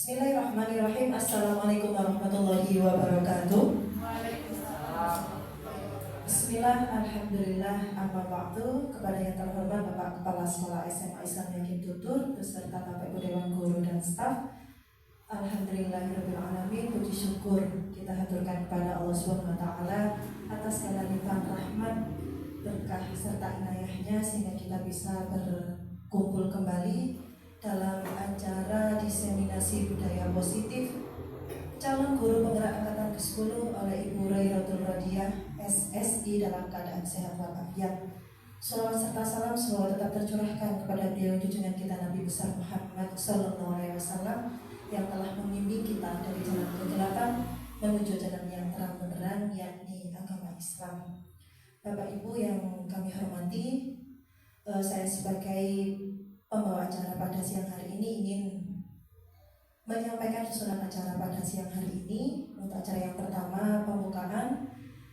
Bismillahirrahmanirrahim. Assalamualaikum warahmatullahi wabarakatuh. Bismillah, alhamdulillah, amma ba'du. Kepada yang terhormat Bapak Kepala Sekolah SMA Islam Yakin Tutur beserta Bapak Ibu Dewan Guru dan staf, alhamdulillahirrahmanirrahim. Puji syukur kita haturkan kepada Allah SWT atas segala limpahan rahmat, berkah serta inayahnya sehingga kita bisa berkumpul kembali dalam acara diseminasi budaya positif calon guru penggerak angkatan ke-10 oleh Ibu Rairatul Radiah SSI dalam keadaan sehat walafiat. Salawat serta salam semoga tetap tercurahkan kepada beliau junjungan kita Nabi besar Muhammad Sallallahu Alaihi Wasallam yang telah membimbing kita dari jalan kegelapan menuju jalan yang terang benderang, yakni agama Islam. Bapak Ibu yang kami hormati, saya sebagai pembawa acara pada siang hari ini ingin menyampaikan susunan acara pada siang hari ini. Untuk acara yang pertama pembukaan,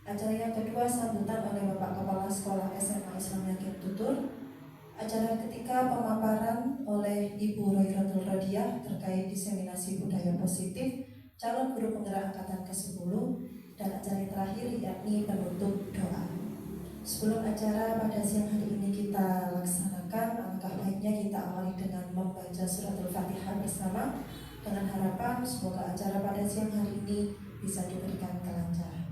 acara yang kedua sambutan oleh Bapak Kepala Sekolah SMA Islam Yakin Tutur, acara ketiga pemaparan oleh Ibu Rairatul Radiah terkait diseminasi budaya positif calon guru penggerak angkatan ke-10, dan acara yang terakhir yakni penutup doa. Sebelum acara pada siang hari ini kita laksanakan, alangkah baiknya kita awali dengan membaca suratul Fatihah bersama dengan harapan semoga acara pada siang hari ini bisa diberikan kelancaran.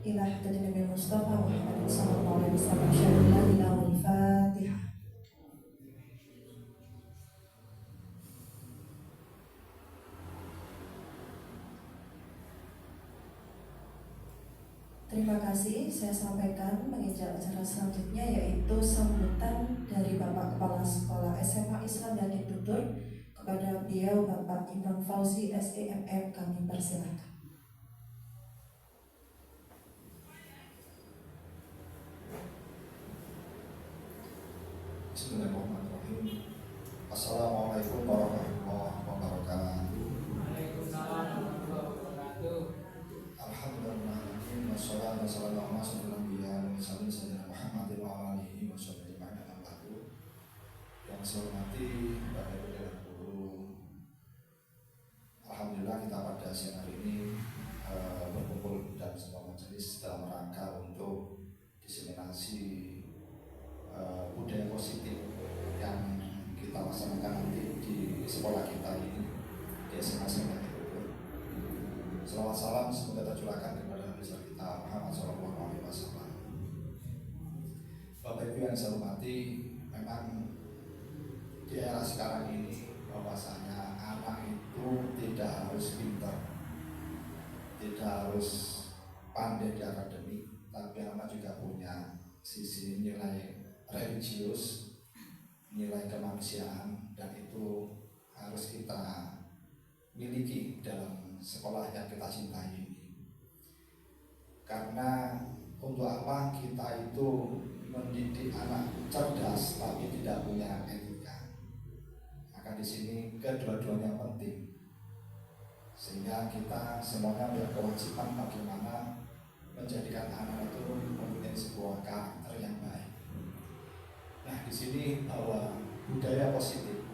Ilah Nabi Mustafa Muhammad sallallahu alaihi wasallam. Fatihah. Terima kasih, saya sampaikan menginjak acara selanjutnya yaitu sambutan dari Bapak Kepala Sekolah SMA Islam Yakin Tutur kepada beliau Bapak Imam Fauzi SEMM, kami persilakan. Bismillahirrahmanirrahim. Assalamualaikum warahmatullahi wabarakatuh. Waalaikumsalam warahmatullahi wabarakatuh. Alhamdulillah, wassalatu wassalamu ala asyrofil anbiya'i wal mursalin sayyidina Muhammadin wa ala alihi wa sahbihi ajma'in. Yang saya hormati Bapak Ibu dan Guru, alhamdulillah kita pada siang hari ini berkumpul dalam sebuah majelis dalam rangka untuk diseminasi budaya positif yang kita laksanakan nanti di sekolah kita ini di SMA Islam Yakin Tutur. Salawat salam semoga tercurahkan kepada Nabi besar kita Muhammad Sallallahu Alaihi Wasallam. Bapak Ibu yang saya hormati, memang di era sekarang ini bahwasanya anak itu tidak harus pintar, tidak harus pandai di akademik, tapi anak juga punya sisi nilai religius, nilai kemanusiaan, dan itu harus kita miliki dalam sekolah yang kita cintai ini. Karena untuk apa kita itu mendidik anak cerdas tapi tidak punya etika. Maka di sini kedua-duanya penting, sehingga kita semuanya punya kewajiban bagaimana menjadikan anak itu mempunyai sebuah karakter yang baik. Nah, di sini bahwa budaya positif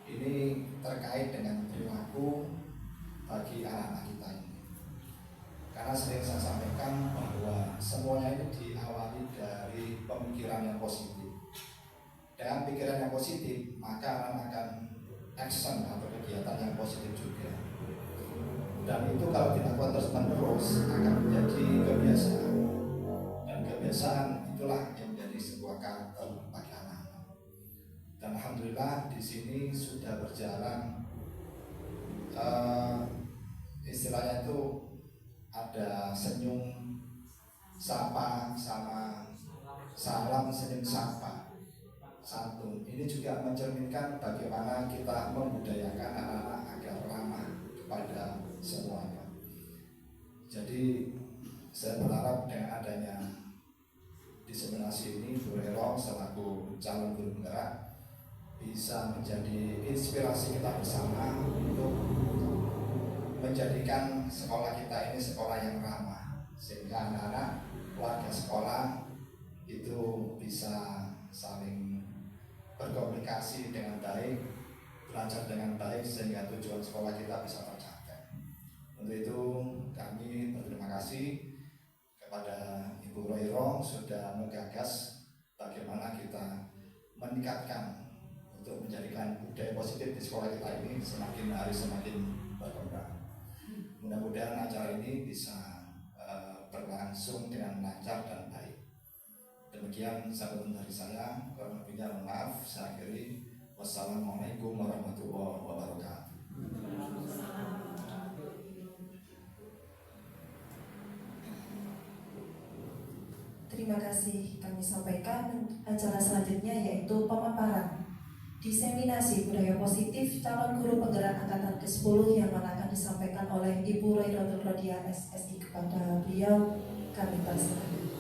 ini terkait dengan perilaku bagi anak-anak kita ini. Karena sering saya sampaikan bahwa semuanya itu diawali dari pemikiran yang positif. Dengan pikiran yang positif, maka anak akan action atau kegiatan yang positif juga. Dan itu kalau dilakukan terus-menerus akan menjadi kebiasaan. Dan kebiasaan itulah yang menjadi sebuah karakter bagi anak-anak. Dan alhamdulillah di sini sudah berjalan istilahnya itu ada senyum sapa sama salam senyum sapa santun. Ini juga mencerminkan bagaimana kita membudayakan anak-anak agar ramah kepada semuanya. Jadi saya berharap dengan adanya diseminasi ini, Bu Relo selaku calon guru penggerak bisa menjadi inspirasi kita bersama untuk menjadikan sekolah kita ini sekolah yang ramah, sehingga anak-anak warga sekolah itu bisa saling berkomunikasi dengan baik, belajar dengan baik, sehingga tujuan sekolah kita bisa tercapai. Untuk itu kami berterima kasih kepada Ibu Roiro sudah menggagas bagaimana kita meningkatkan untuk menjadikan budaya positif di sekolah kita ini semakin hari semakin berkembang. Mudah-mudahan acara ini bisa berlangsung dengan lancar dan baik. Demikian sambutan dari saya. Kurang lebihnya mohon maaf. Saya akhiri. Wassalamualaikum warahmatullahi wabarakatuh. Terima kasih kami sampaikan. Acara selanjutnya yaitu pemaparan diseminasi budaya positif calon guru penggerak angkatan ke-10 yang akan disampaikan oleh Ibu Roirotul Rodia SSI. Kepada beliau kami persilakan.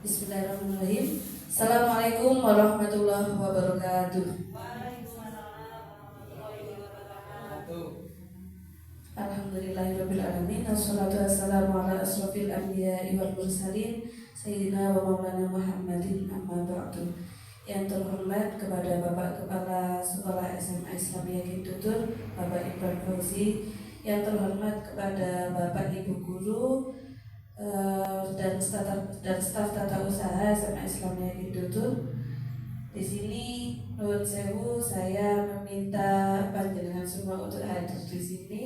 Bismillahirrahmanirrahim. Assalamualaikum warahmatullahi wabarakatuh. Alhamdulillahirabbil alamin. Wassalatu wassalamu ala asrofil anbiya'i wal mursalin sayyidina wa maulana Muhammadin amma ba'du. Yang terhormat kepada Bapak Kepala Sekolah SMA Islamiyah Kintutur, Bapak Ibrahim Fauzi. Yang terhormat kepada Bapak Ibu Guru dan staf tata usaha SMA Islamiyah Kintutur. Di sini nuwun sewu, saya meminta panjenengan semua untuk hadir di sini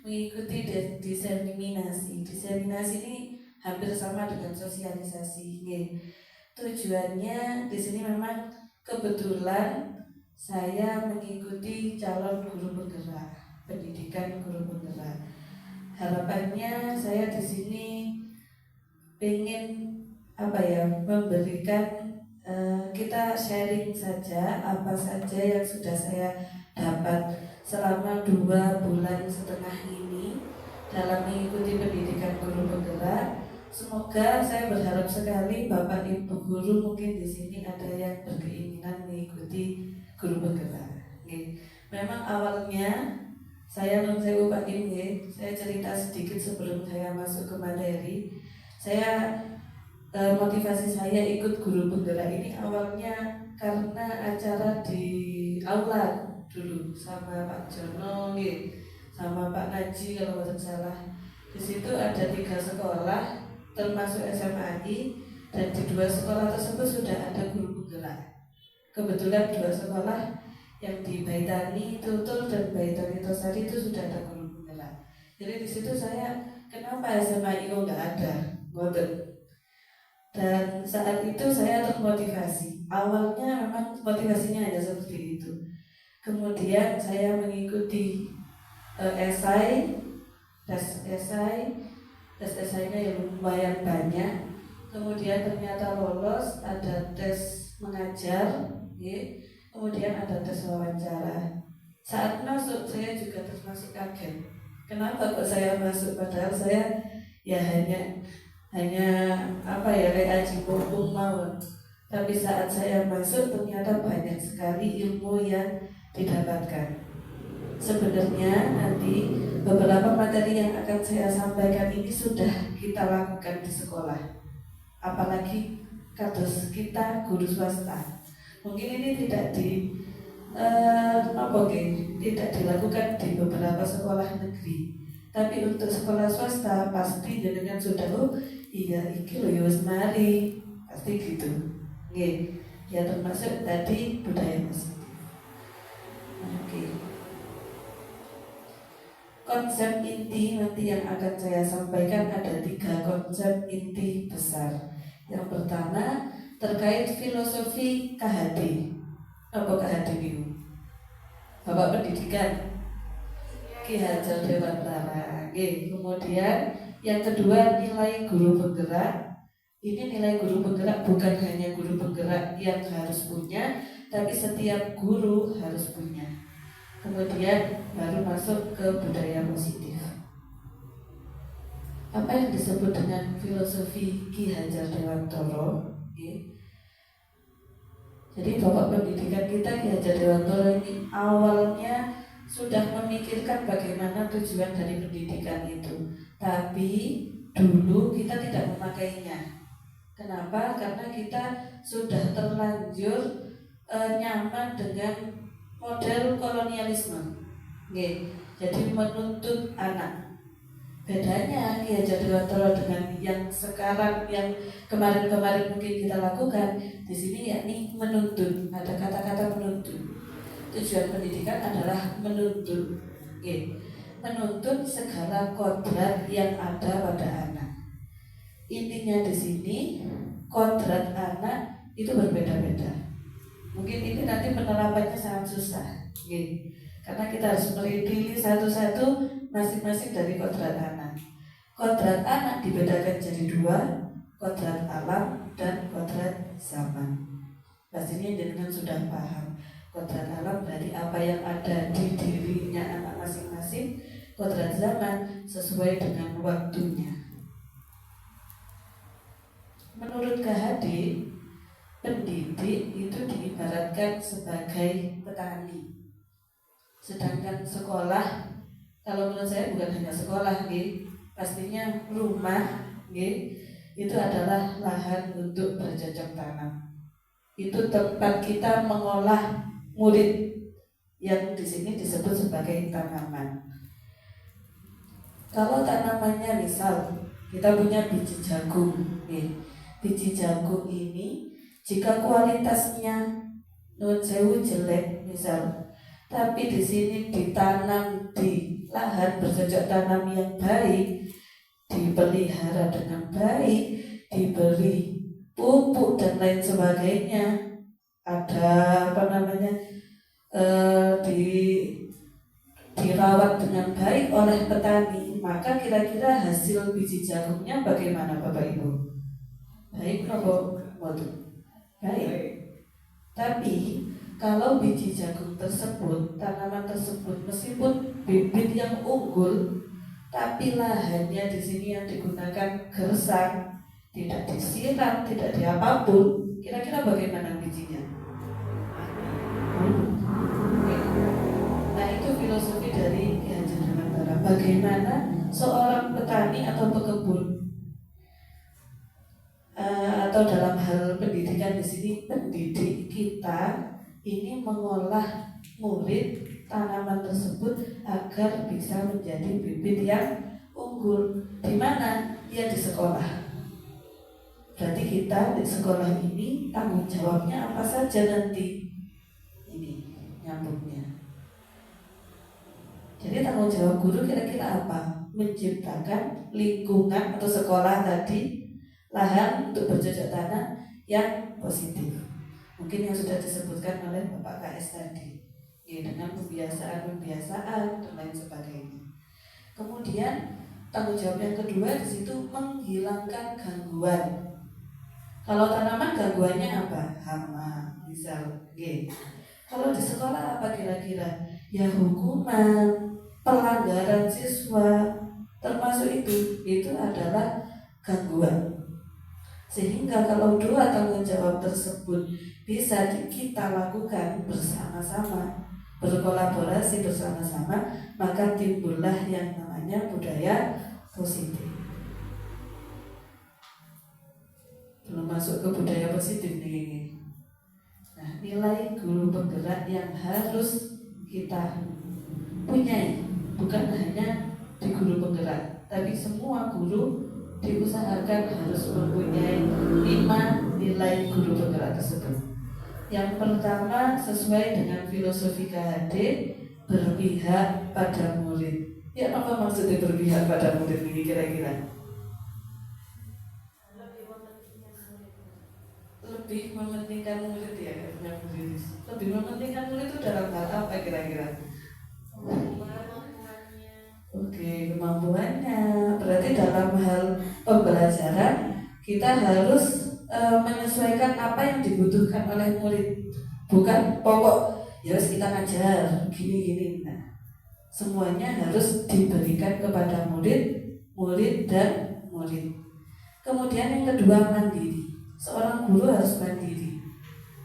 mengikuti diseminasi. Diseminasi ini hampir sama dengan sosialisasi. Tujuannya di sini memang kebetulan saya mengikuti calon guru penggerak, pendidikan guru penggerak. Harapannya saya di sini ingin memberikan kita sharing saja apa saja yang sudah saya dapat selama 2,5 bulan ini dalam mengikuti pendidikan guru penggerak. Semoga, saya berharap sekali Bapak Ibu guru mungkin di sini ada yang berkeinginan mengikuti guru penggerak. Memang awalnya saya saya cerita sedikit sebelum saya masuk ke materi. Motivasi saya ikut guru penggerak ini awalnya karena acara di aula dulu sama Pak Jono, sama Pak Naji kalau tidak salah. Di situ ada 3 sekolah termasuk SMAI, dan di 2 sekolah tersebut sudah ada guru penggerak. Kebetulan 2 sekolah yang di Baitani Tutul dan Baitani Tosari itu sudah ada guru penggerak. Jadi di situ saya, kenapa SMAI nggak ada? Dan saat itu saya termotivasi. Awalnya memang motivasinya hanya seperti itu. Kemudian saya mengikuti esai, tes esainya yang lumayan banyak. Kemudian ternyata lolos, ada tes mengajar, ya. Kemudian ada tes wawancara. Saat masuk saya juga termasuk kaget. Kenapa kok saya masuk, padahal saya ya hanya apa ya, kayak aji mumpung mawon. Tapi saat saya masuk ternyata banyak sekali ilmu yang didapatkan. Sebenarnya nanti beberapa materi yang akan saya sampaikan ini sudah kita lakukan di sekolah. Apalagi kados kita guru swasta. Mungkin ini tidak tidak dilakukan di beberapa sekolah negeri. Tapi untuk sekolah swasta pasti jenengan sudah iya iki lho ya wis mari. Pasti gitu. Nggih. Ya termasuk tadi budaya positif. Oke. Konsep inti nanti yang akan saya sampaikan ada 3 konsep inti besar. Yang pertama terkait filosofi KHD. Apa KHD itu? Bapak Pendidikan Ki Hajar Dewantara. Kemudian yang kedua nilai guru penggerak. Ini nilai guru penggerak bukan hanya guru penggerak yang harus punya, tapi setiap guru harus punya. Kemudian baru masuk ke budaya positif. Apa yang disebut dengan filosofi Ki Hajar Dewantara? Jadi Bapak Pendidikan kita Ki Hajar Dewantara ini awalnya sudah memikirkan bagaimana tujuan dari pendidikan itu. Tapi dulu kita tidak memakainya. Kenapa? Karena kita sudah terlanjur nyaman dengan model kolonialisme. Jadi menuntut anak. Bedanya Ki Hajar Dewantara dengan yang sekarang, yang kemarin-kemarin mungkin kita lakukan di sini, yakni menuntut. Ada kata-kata menuntut. Tujuan pendidikan adalah menuntut, menuntut segala kodrat yang ada pada anak. Intinya di sini kodrat anak itu berbeda-beda. Mungkin ini nanti penerapannya sangat susah, karena kita harus melipili satu-satu masing-masing dari kodrat anak. Kodrat anak dibedakan jadi 2, kodrat alam dan kodrat zaman. Pastinya jenengan sudah paham. Kodrat alam berarti apa yang ada di dirinya anak masing-masing. Kodrat zaman sesuai dengan waktunya. Menurut KHD, pendidik itu diibaratkan sebagai petani. Sedangkan sekolah, kalau menurut saya bukan hanya sekolah, pastinya rumah, itu adalah lahan untuk bercocok tanam. Itu tempat kita mengolah murid yang di sini disebut sebagai tanaman. Kalau tanamannya misal kita punya biji jagung, biji jagung ini jika kualitasnya nun sewu jelek misal, tapi di sini ditanam di lahan bercocok tanam yang baik, dipelihara dengan baik, diberi pupuk dan lain sebagainya, ada dirawat dengan baik oleh petani, maka kira-kira hasil biji jagungnya bagaimana Bapak Ibu? Baik atau baik. Tapi kalau biji jagung tersebut, tanaman tersebut meskipun bibit yang unggul, tapi lahannya di sini yang digunakan gersang, tidak disiram, tidak diapapun, kira-kira bagaimana bijinya? Nah, itu filosofi dari Ki Hajar Dewantara. Bagaimana seorang petani atau pekebun, atau dalam hal pendidikan di sini, pendidik kita ini mengolah murid tanaman tersebut agar bisa menjadi bibit yang unggul. Di mana? Ya di sekolah. Berarti kita di sekolah ini tanggung jawabnya apa saja nanti? Ini nyambungnya. Jadi tanggung jawab guru kira-kira apa? Menciptakan lingkungan atau sekolah tadi, lahan untuk bercocok tanam yang positif. Mungkin yang sudah disebutkan oleh Bapak KS tadi. ya, dengan pembiasaan dan lain sebagainya. Kemudian tanggung jawab yang kedua di situ menghilangkan gangguan. Kalau tanaman gangguannya apa? Hama, misal. Kalau di sekolah apa kira-kira? Ya hukuman, pelanggaran siswa, termasuk itu adalah gangguan. Sehingga kalau dua tanggung jawab tersebut bisa kita lakukan bersama-sama, berkolaborasi bersama-sama, maka timbullah yang namanya budaya positif. Belum masuk ke budaya positif nih. Nah, nilai guru penggerak yang harus kita punyai bukan hanya di guru penggerak, tapi semua guru diusahakan harus mempunyai 5 nilai guru penggerak tersebut. Yang pertama, sesuai dengan filosofi KHD, berpihak pada murid. Ya, apa maksudnya berpihak pada murid ini kira-kira? Lebih mementingkan murid ya, lebih mementingkan murid itu dalam hal apa kira-kira? Oke, kemampuannya. Berarti dalam hal pembelajaran kita harus menyesuaikan apa yang dibutuhkan oleh murid, bukan pokok ya harus kita ngajar gini-gini. Nah, semuanya harus diberikan kepada murid dan murid. Kemudian yang kedua, mandiri. Seorang guru harus mandiri.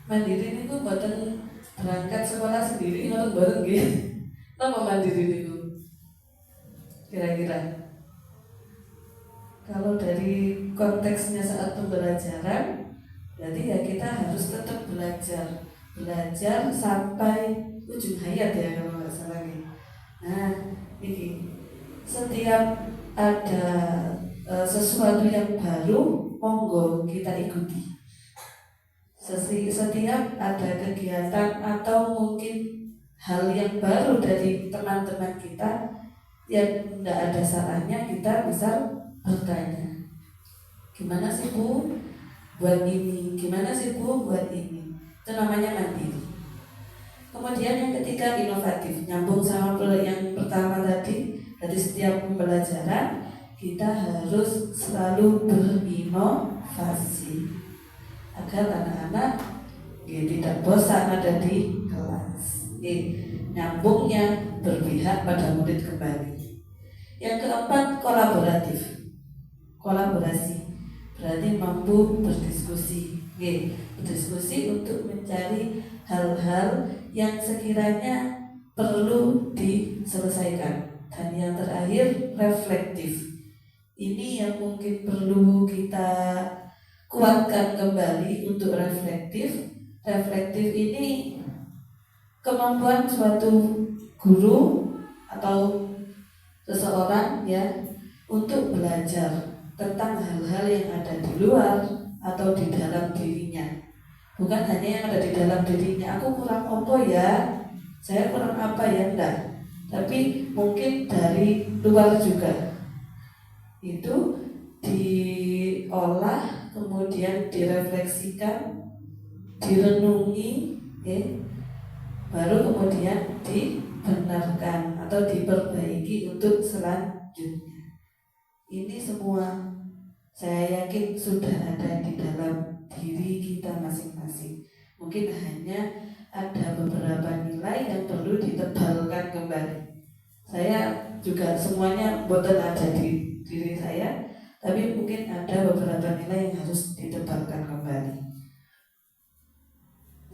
Mandiri itu buatan berangkat sekolah sendiri, ngoten bareng nggih. Napa mandiri niku? Kira-kira kalau dari konteksnya saat pembelajaran, berarti ya kita harus tetap belajar sampai ujung hayat ya kalau nggak salah nih. Nah, ini setiap ada sesuatu yang baru, monggo kita ikuti. Setiap ada kegiatan atau mungkin hal yang baru dari teman-teman kita yang tidak ada salahnya kita bisa bertanya, gimana sih Bu buat ini, gimana sih Bu buat ini. Itu namanya mandiri. Kemudian yang ketiga, inovatif. Nyambung sama yang pertama tadi. Dari setiap pembelajaran kita harus selalu berinovasi agar anak-anak tidak bosan ada di kelas. Nyambungnya berpihak pada murid kembali. Yang keempat, kolaborasi. Berarti mampu berdiskusi. Berdiskusi untuk mencari hal-hal yang sekiranya perlu diselesaikan. Dan yang terakhir, reflektif. Ini yang mungkin perlu kita kuatkan kembali untuk reflektif. Reflektif ini kemampuan suatu guru atau seseorang ya untuk belajar tentang hal-hal yang ada di luar atau di dalam dirinya. Bukan hanya yang ada di dalam dirinya, aku kurang apa ya, saya kurang apa ya, enggak. Tapi mungkin dari luar juga. Itu diolah, kemudian direfleksikan, direnungi, baru kemudian dibenarkan atau diperbaiki untuk selanjutnya. Ini semua saya yakin sudah ada di dalam diri kita masing-masing. Mungkin hanya ada beberapa nilai yang perlu ditebalkan kembali. Saya juga semuanya boten ada di diri saya, tapi mungkin ada beberapa nilai yang harus ditebalkan kembali.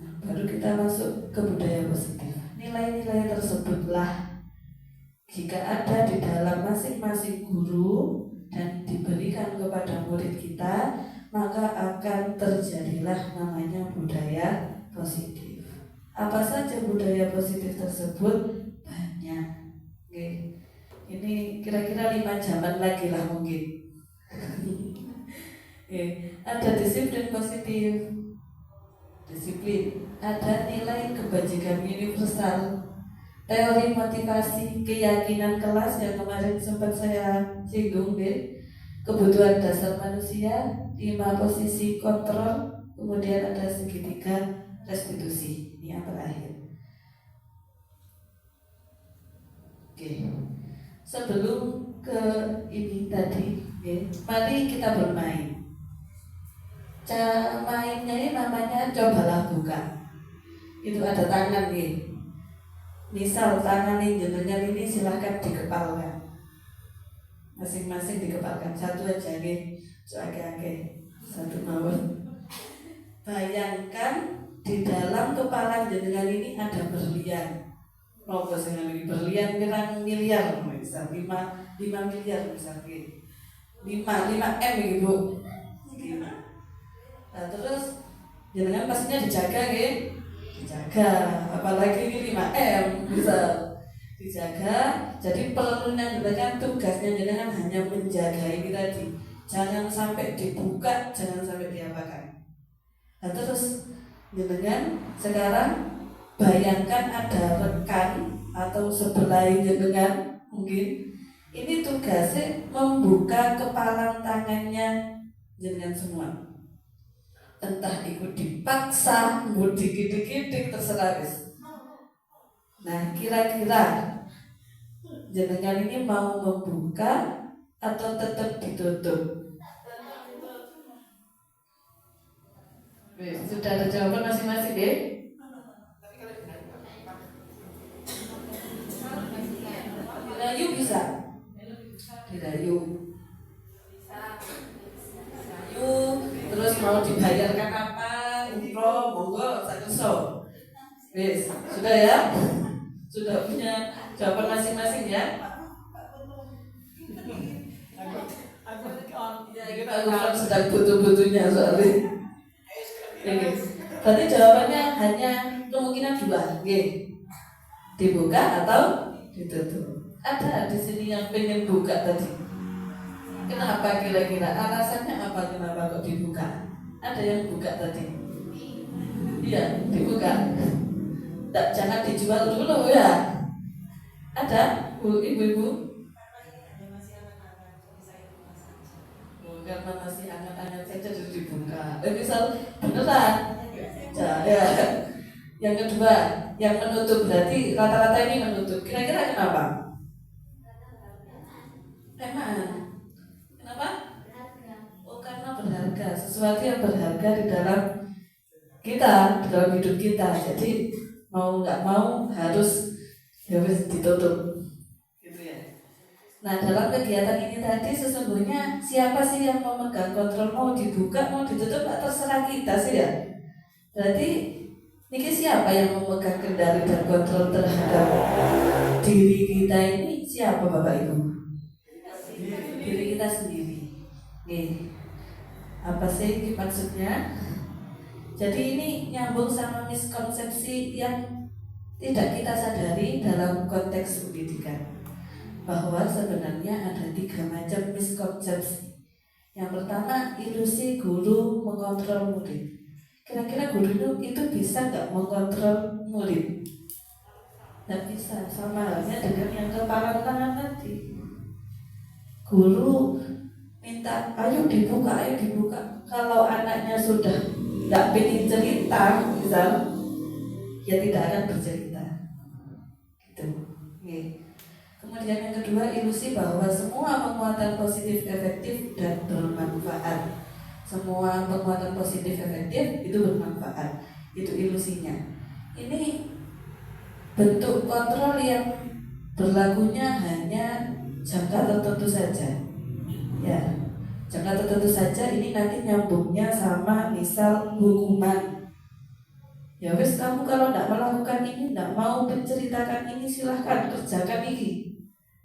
Nah, baru kita masuk ke budaya positif. Nilai-nilai tersebutlah jika ada di dalam masing-masing guru dan diberikan kepada murid kita, maka akan terjadilah namanya budaya positif. Apa saja budaya positif tersebut? Banyak. Ini kira-kira 5 jaman lagi lah mungkin. Ada disiplin positif, ada nilai kebajikan universal, teori motivasi, keyakinan kelas yang kemarin sempat saya singgung, kebutuhan dasar manusia, 5 posisi kontrol, kemudian ada segitiga restitusi. Ini yang terakhir. Oke. Sebelum ke ini tadi, mari kita bermain. Cara mainnya ini namanya cobalah buka. Itu ada tangan nih. Misal tangan ini jenengan ini silahkan dikepalkan. Masing-masing dikepalkan. Satu aja nih. Oke. Satu mawon. Bayangkan di dalam kepala jenengan ini ada berlian. Nopo sing ini berlian pirang miliar misal 5 miliar misalnya 5 M Ibu. Nah terus jenengan pastinya dijaga nggih. Dijaga, apalagi ini 5M bisa dijaga. Jadi pelurunan jenengan tugasnya jenengan hanya menjaga ini tadi. Jangan sampai dibuka, jangan sampai diapakan. Nah terus jenengan sekarang bayangkan ada rekan atau sebelah jenengan mungkin ini tugasnya membuka kepala tangannya jenengan semua. Entah ikut dipaksa, mau dikit-dikit terserah wis. Nah kira-kira jenengan ini mau membuka atau tetap ditutup? Sudah ada jawaban masing-masing deh. Dirayu bisa? Dirayu. Terus mau dibayarkan apa? Umroh, monggo sakeso. Wis, sudah ya? Sudah punya jawaban masing-masing ya? Ya kita kalau sedang butuh-butuhnya soalnya. Berarti jawabannya hanya kemungkinan dua, dibuka atau ditutup. Ada di sini yang pengen buka tadi. Kenapa kira-kira? Alasannya apa kenapa kok dibuka? Ada yang buka tadi? Iya, dibuka. Jangan dijual dulu ya. Ada, Bu, ibu-ibu? Karena masih anget-anget saja jadi dibuka. Misal beneran. Ya. Yang kedua, yang menutup berarti rata-rata ini menutup. Kira-kira kenapa? Emang? Kenapa? Oh karena berharga. Sesuatu yang berharga di dalam kita, di dalam hidup kita. Jadi mau nggak mau harus ditutup. Nah dalam kegiatan ini tadi sesungguhnya siapa sih yang memegang kontrol, mau dibuka mau ditutup tak terserah kita sih ya. Berarti ini siapa yang memegang kendali dan kontrol terhadap diri kita ini? Siapa Bapak Ibu? Diri kita sendiri. Apa sih maksudnya? Jadi ini nyambung sama miskonsepsi yang tidak kita sadari dalam konteks pendidikan. Bahwa sebenarnya ada 3 macam miskonsepsi. Yang pertama, ilusi guru mengontrol murid. Kira-kira guru itu bisa nggak mengontrol murid? Nggak bisa, sama halnya dengan yang kepala tangan tadi. Guru minta, ayo dibuka. Kalau anaknya sudah nggak pengen cerita, misal, ya tidak akan bercerita. Gitu. Kemudian yang kedua, ilusi bahwa semua penguatan positif efektif dan bermanfaat. Semua penguatan positif efektif itu bermanfaat. Itu ilusinya. Ini bentuk kontrol yang berlakunya hanya jangka tertentu saja. Ya, jangka tertentu saja. Ini nanti nyambungnya sama misal hukuman. Ya wes, kamu kalau tidak melakukan ini, tidak mau menceritakan ini, silahkan kerjakan ini.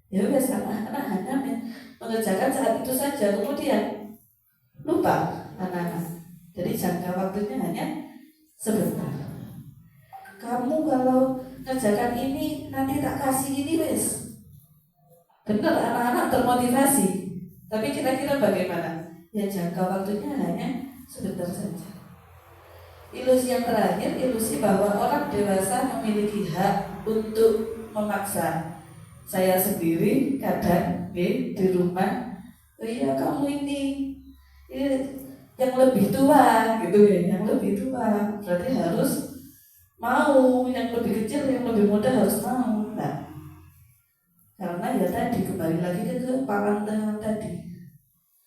Ya wes, anak-anak hanya mengerjakan saat itu saja, kemudian lupa anak-anak. Jadi jangka waktunya hanya sebentar. Kamu kalau kerjakan ini nanti tak kasih ini wes. Benar, anak-anak termotivasi. Tapi kira-kira bagaimana? Ya jangka waktunya hanya sebentar saja. Ilusi yang terakhir, ilusi bahwa orang dewasa memiliki hak untuk memaksa. Saya sendiri kadang di rumah, iya kamu ini yang lebih tua gitu ya, yang lebih tua berarti harus mau, yang lebih kecil, yang lebih muda harus mau. Nah, kembali lagi ke pandangan tadi.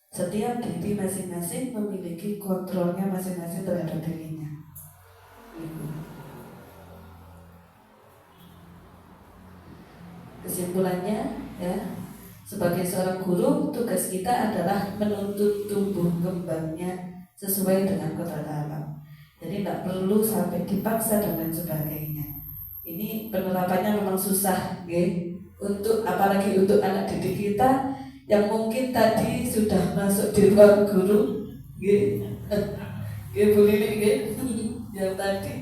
Setiap diri masing-masing memiliki kontrolnya masing-masing terhadap dirinya. Kesimpulannya, ya, sebagai seorang guru, tugas kita adalah menuntut tumbuh kembangnya sesuai dengan kodrat alam. Jadi tidak perlu sampai dipaksa dan lain sebagainya. Ini penerapannya memang susah, okay? Apalagi untuk anak didik kita yang mungkin tadi sudah masuk di ruang guru, Bu Lili, yang tadi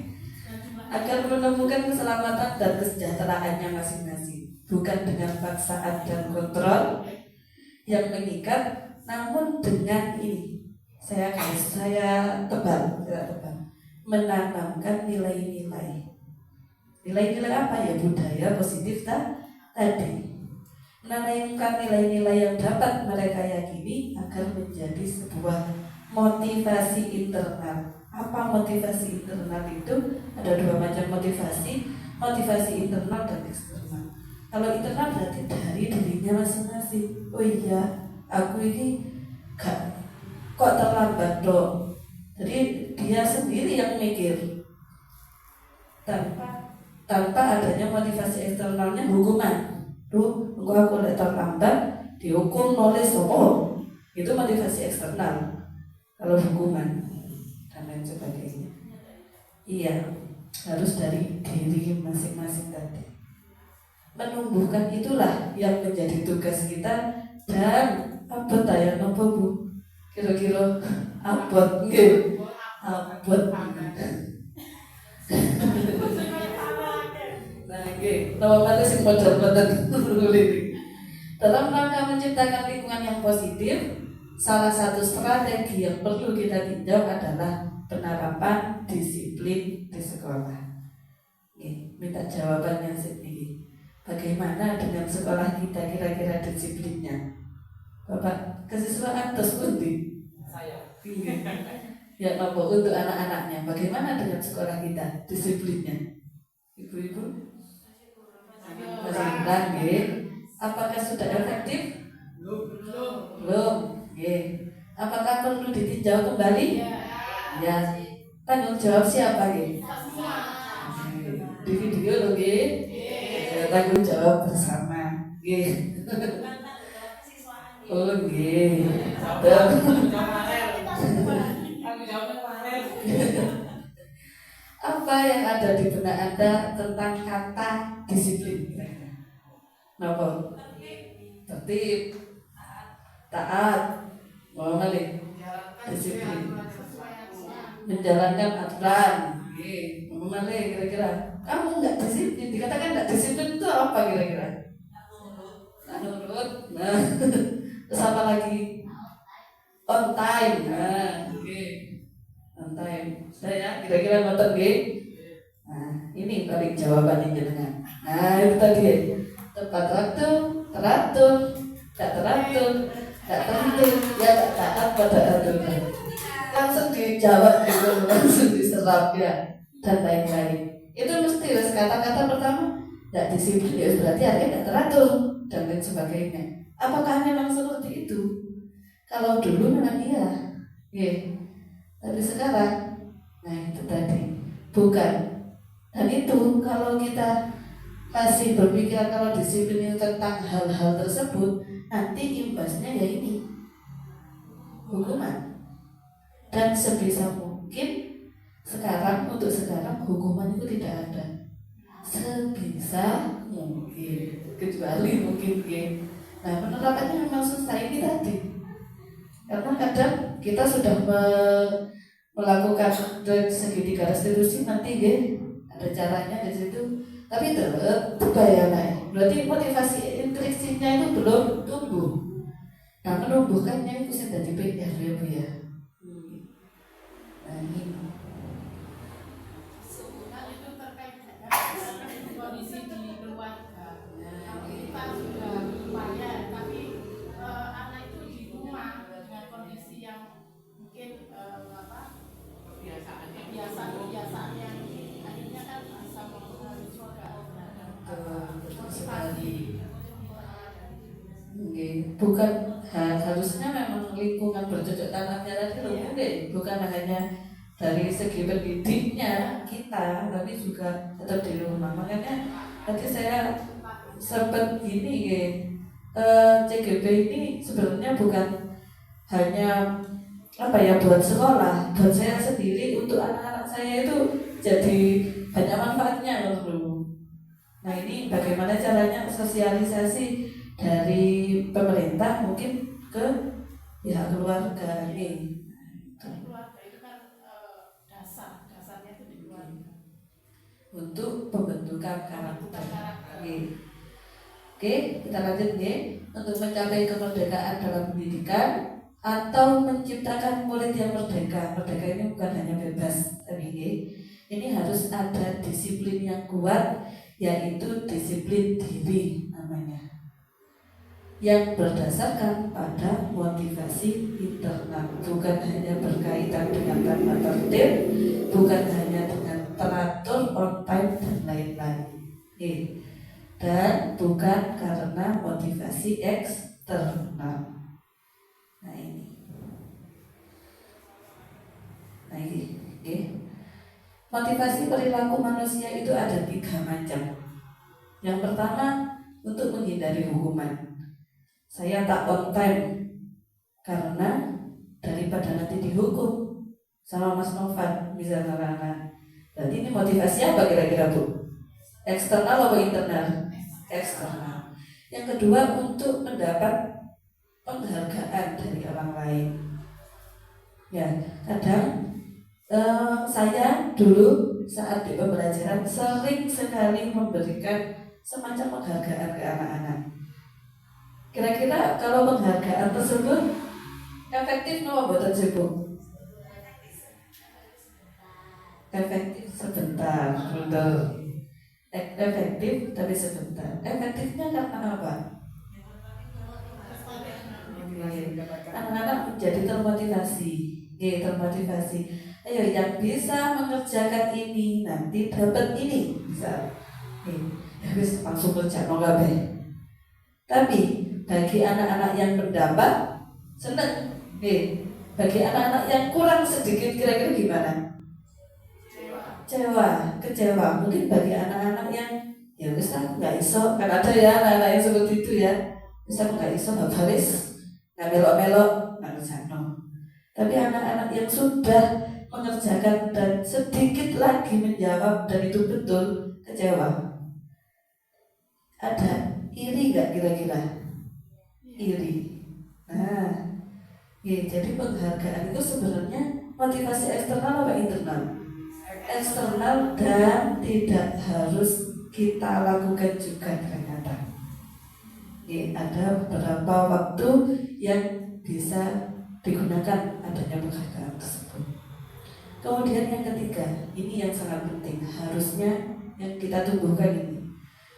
agar menemukan keselamatan dan kesejahteraannya masing-masing, bukan dengan paksaan dan kontrol yang mengikat, namun dengan ini saya tebal, menanamkan nilai-nilai apa ya, budaya positif tadi, menanamkan nilai-nilai yang dapat mereka yakini agar menjadi sebuah motivasi internal. Apa motivasi internal itu? Ada dua macam motivasi internal dan eksternal. Kalau internal berarti dari dirinya masing-masing. Oh iya, aku ini kok terlambat dong. Jadi dia sendiri yang mikir tanpa adanya motivasi eksternalnya hukuman. Aku udah terlambat dihukum nulis itu motivasi eksternal. Kalau hukuman dan lain sebagainya, iya, harus dari diri masing-masing tadi. Menumbuhkan itulah yang menjadi tugas kita. Dan apa tayang apa Bu? Kira-kira abot nggih. Abot. Nah, nggih, nama sing modern dalam rangka menciptakan lingkungan yang positif, salah satu strategi yang perlu kita tinjau adalah penerapan disiplin di sekolah. Minta jawabannya sendiri. Bagaimana dengan sekolah kita kira-kira disiplinnya? Bapak kesiswaan terus pundi? Saya. Ya, Bapak, untuk anak-anaknya, bagaimana dengan sekolah kita disiplinnya? Ibu-ibu? Masih kurang, nggih. Apakah sudah efektif? Belum. Nggih. Apakah perlu ditinjau kembali? Ya. Tanggung jawab siapa, nggih? Di video loh, nggih. Tanggung jawab bersama, nggih. Oh, nggih. Apa yang ada di benak Anda tentang kata disiplin? Napa? Tertib, taat, mau ngalih, disiplin, menjalankan aturan. Mau ngalih kira-kira. Kamu nggak disiplin, dikatakan nggak disiplin itu apa kira-kira? Nurut. Nah, terus apa lagi? On time. Nah, oke. On time. Saya kira-kira ngotot nggih. Nah, ini paling jawabannya jenengan. Nah, itu tadi. Tepat waktu, teratur, tak teratur, tak tertib, ya tak taat pada aturan. Langsung dijawab gitu, langsung diserap ya, dan lain-lain. Itu mesti kata-kata pertama, tidak disiplin ya berarti artinya tidak teratur dan lain sebagainya. Apakah memang seperti itu? Kalau dulu memang iya, tapi sekarang, nah itu tadi bukan. Dan itu kalau kita masih berpikiran kalau disiplin itu tentang hal-hal tersebut, nanti imbasnya ya ini hukuman. Dan sebisa mungkin untuk sekarang hukuman itu tidak ada. Sebisa mungkin, kecuali mungkin nah penerapannya memang susah ini tadi. Karena kadang kita sudah melakukan dari segitiga restitusi nanti ada caranya di situ. Tapi tetap bayangan. Berarti motivasi intriksinya itu belum tumbuh. Nah, menumbuhkannya itu sudah di PR ya Bu ya. Nah, ini. Sebenarnya itu terkait dengan kondisi di keluarga. Kita sudah berupaya, tapi anak itu di rumah dengan kondisi yang mungkin kebiasaan yang akhirnya kan bisa mempengaruhi juga Betul sekali. harusnya memang lingkungan bercocok tanamnya tadi lebih deh, bukan hanya dari segi pendidiknya kita, tapi juga tetap di rumah. Makanya tadi saya sempat gini CGP ini sebenarnya bukan hanya buat sekolah, buat saya sendiri, untuk anak-anak saya itu jadi banyak manfaatnya loh. Nah ini bagaimana caranya sosialisasi dari pemerintah mungkin ke pihak keluarga ini. Keluarga itu kan dasarnya itu di keluarga. Untuk pembentukan karakter. Oke, kita lanjut nih. Untuk mencapai kemerdekaan dalam pendidikan atau menciptakan murid yang merdeka. Merdeka ini bukan hanya bebas, tapi ini harus ada disiplin yang kuat, yaitu disiplin diri namanya, yang berdasarkan pada motivasi internal, bukan hanya berkaitan dengan tata tertib, bukan hanya dengan teratur, on time dan lain-lain. Dan bukan karena motivasi eksternal. Nah ini. Motivasi perilaku manusia itu ada 3 macam. Yang pertama, untuk menghindari hukuman. Saya tak on time karena daripada nanti dihukum sama Mas Novan misalnya. Berarti ini motivasi apa kira-kira Bu? Eksternal atau internal? Eksternal. Yang kedua, untuk mendapat penghargaan dari orang lain. Ya, kadang saya dulu saat di pembelajaran sering sekali memberikan semacam penghargaan ke anak-anak. Kira-kira kalau penghargaan tersebut efektif nopo boten sibuk? Efektif sebentar, betul. Efektif tapi sebentar. Efektifnya karena apa? Anak-anak menjadi termotivasi. Ayo yang bisa mengerjakan ini nanti dapat ini, bisa. Habis langsung kerja kabeh. Tapi bagi anak-anak yang mendapat senang. Bagi anak-anak yang kurang sedikit kira-kira gimana? Kecewa. Mungkin bagi anak-anak yang ya bisa nggak iso, kan ada ya anak-anak yang seperti itu ya. Bisa nggak iso nggak baris, nggak melok-melok, nggak ngerjakan. Tapi anak-anak yang sudah mengerjakan dan sedikit lagi menjawab dan itu betul, kecewa. Ada iri nggak kira-kira? Iri. Nah, jadi penghargaan itu sebenarnya motivasi eksternal apa internal? Eksternal, dan tidak harus kita lakukan juga ternyata. Ada beberapa waktu yang bisa digunakan adanya penghargaan tersebut. Kemudian yang ketiga, ini yang sangat penting, harusnya yang kita tumbuhkan ini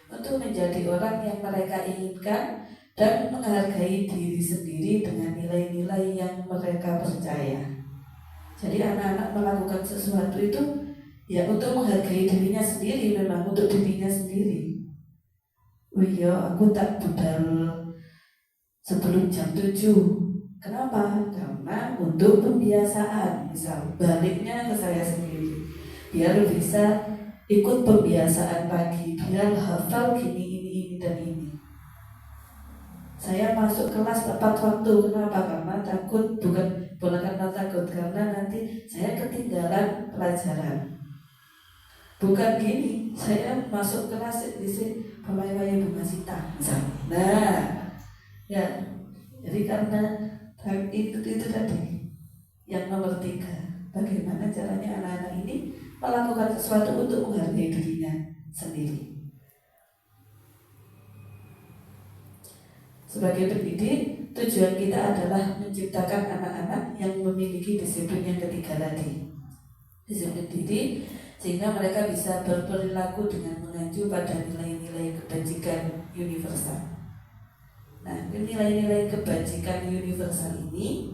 untuk menjadi orang yang mereka inginkan dan menghargai diri sendiri dengan nilai-nilai yang mereka percaya. Jadi anak-anak melakukan sesuatu itu ya untuk menghargai dirinya sendiri, memang untuk dirinya sendiri. Oh iya, aku tak budal sebelum jam 7. Kenapa? Karena untuk pembiasaan, misal baliknya ke saya sendiri, biar bisa ikut pembiasaan pagi, biar hafal gini, ini dan ini. Saya masuk kelas tepat waktu. Kenapa? Karena takut, bukan karena takut, karena nanti saya ketinggalan pelajaran. Bukan gini, saya masuk kelas di sini pemaya Bunga Sita. Nah, ya, jadi karena itu tadi yang nomor 3. Bagaimana caranya anak-anak ini melakukan sesuatu untuk menghargai dirinya sendiri. Sebagai pendidik, tujuan kita adalah menciptakan anak-anak yang memiliki disiplin yang ketiga tadi. Disiplin diri, sehingga mereka bisa berperilaku dengan mengacu pada nilai-nilai kebajikan universal. Nah, nilai-nilai kebajikan universal ini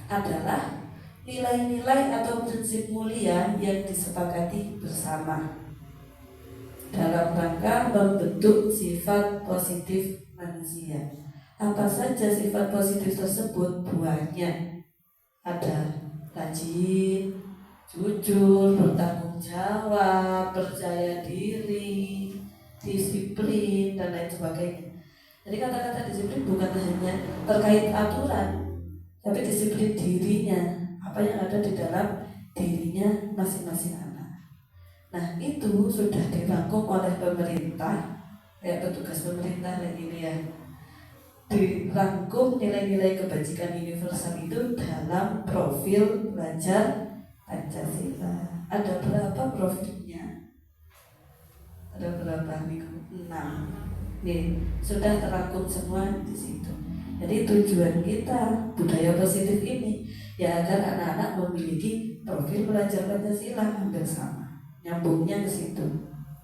adalah nilai-nilai atau prinsip mulia yang disepakati bersama dalam rangka membentuk sifat positif manusia. Apa saja sifat positif tersebut? Banyak. Ada rajin, jujur, bertanggung jawab, percaya diri, disiplin, dan lain sebagainya. Jadi kata-kata disiplin bukan hanya terkait aturan, tapi disiplin dirinya, apa yang ada di dalam dirinya masing-masing anak. Nah, itu sudah dirangkum oleh pemerintah, petugas pemerintah ini ya. Dirangkum nilai-nilai kebajikan universal itu dalam profil belajar Pancasila. Ada berapa profilnya? Ada berapa nih? 6. Nih, sudah terangkum semua di situ. Jadi tujuan kita budaya positif ini ya agar anak-anak memiliki profil belajar Pancasila hampir sama, nyambungnya ke situ.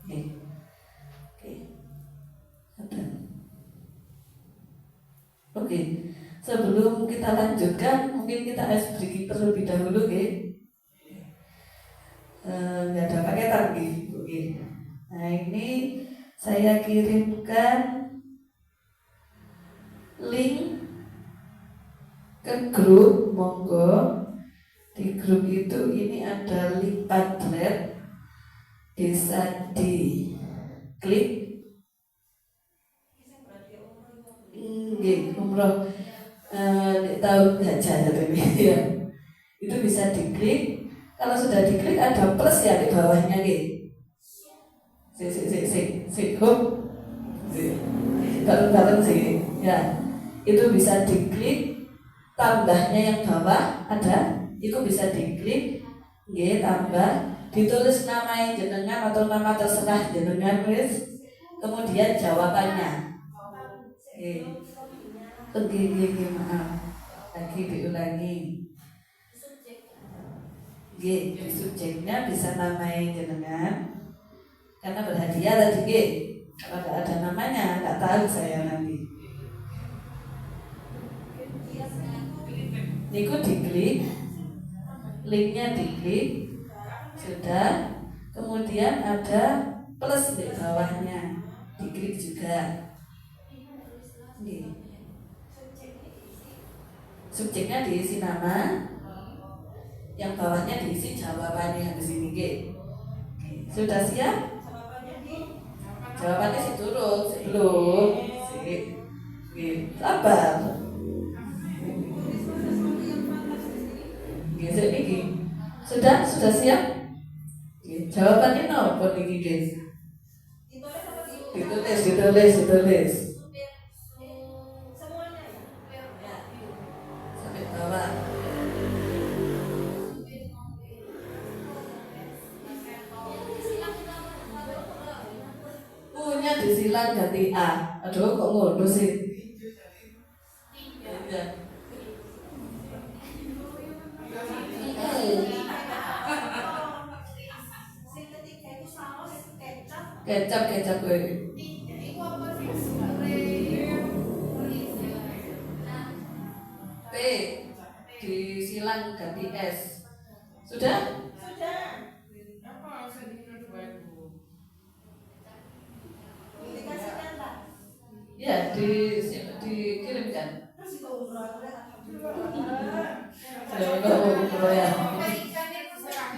Oke. Oke. Sebelum kita lanjutkan, mungkin kita ice breaking terlebih dahulu, oke? Nggak ada paketan, oke. Nah ini saya kirimkan link ke grup, monggo. Di grup itu ini ada link Padlet, bisa diklik. Umroh tahun gajah ini ya. Itu bisa diklik. Kalau sudah diklik ada plus ya di bawahnya bareng-bareng sih ya. Itu bisa diklik, tambahnya yang bawah ada, itu bisa diklik, tambah, ditulis nama jenengan atau nama terserah jenengan, kemudian jawabannya. Maaf, lagi diulangi. Di subjeknya bisa namai jenengan, karena berhadiah tadi kalau nggak ada namanya nggak tahu saya nanti. Niku diklik, linknya diklik, sudah. Kemudian ada plus di bawahnya, diklik juga. Subjeknya diisi nama, yang bawahnya diisi jawabannya di sini, Sudah siap? Jawabannya belum. Sabar. Sudah siap? Jawabannya apa nih, guys? Ditulis. Sampai bawah. Punya disilang ganti A. Aduh, kok ngono sih? Kecap gue. P disilang ganti S. Sudah? Ya, dikirimkan. Ya.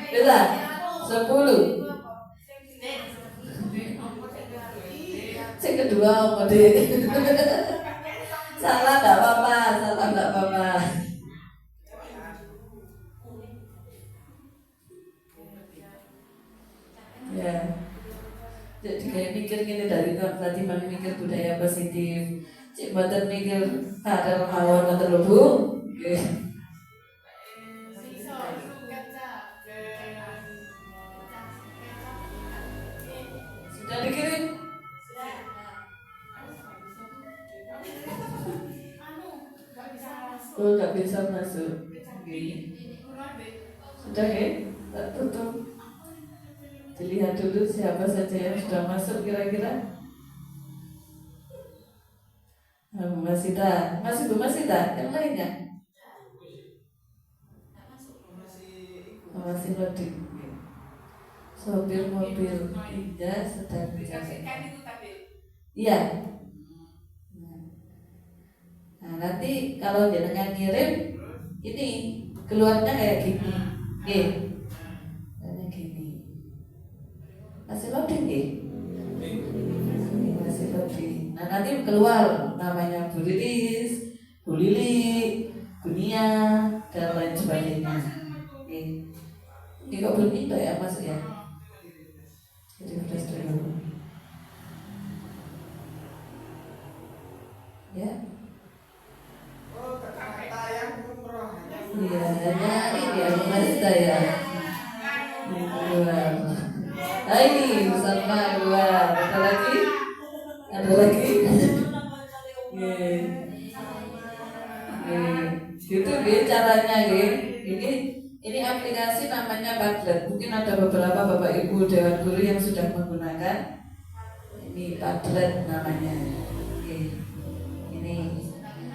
Bisa 10. Yang kedua mode. Salah enggak apa-apa. Ya. Jadi kayak mikir gini dari tadi mikir budaya positif. Cik mboten mikir ada mawon mboten lho Bu. Sudah dikirim? Oh, nggak bisa masuk. Sudah tak tutup. Dilihat dulu siapa saja yang sudah masuk kira-kira. Masih tak? Yang lainnya? Masih loading. Sopir mobil Indah sedang berjalan. Iya. Nah, nanti kalau jenengan kirim ini keluarnya kayak gini. Oke. Kayak gini. Masih loading nggih? Ini masih loading. Nah, nanti keluar namanya Bu Lilis, Bu Lili, Bu Nia, dan lain sebagainya. Oke. Ini kok bunyi enggak ya masuk ya? Jadi flash dulu. Ya. Iya, hanya ini aku masih saya. Luar. Ini bersama luar. Ada lagi? Ada lagi? Gitu caranya ini aplikasi namanya Padlet. Mungkin ada beberapa bapak ibu dewan guru yang sudah menggunakan ini Padlet namanya. Ini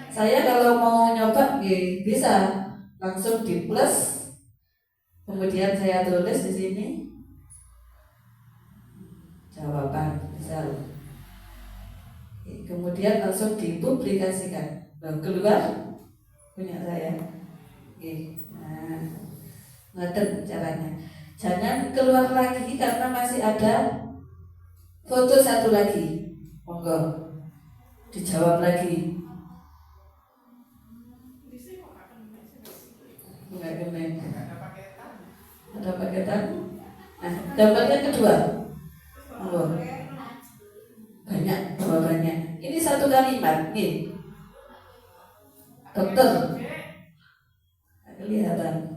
saya kalau mau nyoba bisa langsung di plus, kemudian saya tulis di sini jawaban misal, kemudian langsung dipublikasikan. Keluar punya saya. Nah, ngerti caranya. Jangan keluar lagi karena masih ada foto satu lagi. Monggo dijawab lagi. Enggak kena. Ada paketan. Nah, gambarnya kedua. Monggo. Banyak jawabannya. Ini satu kalimat nih. Dokter. Kelihatan.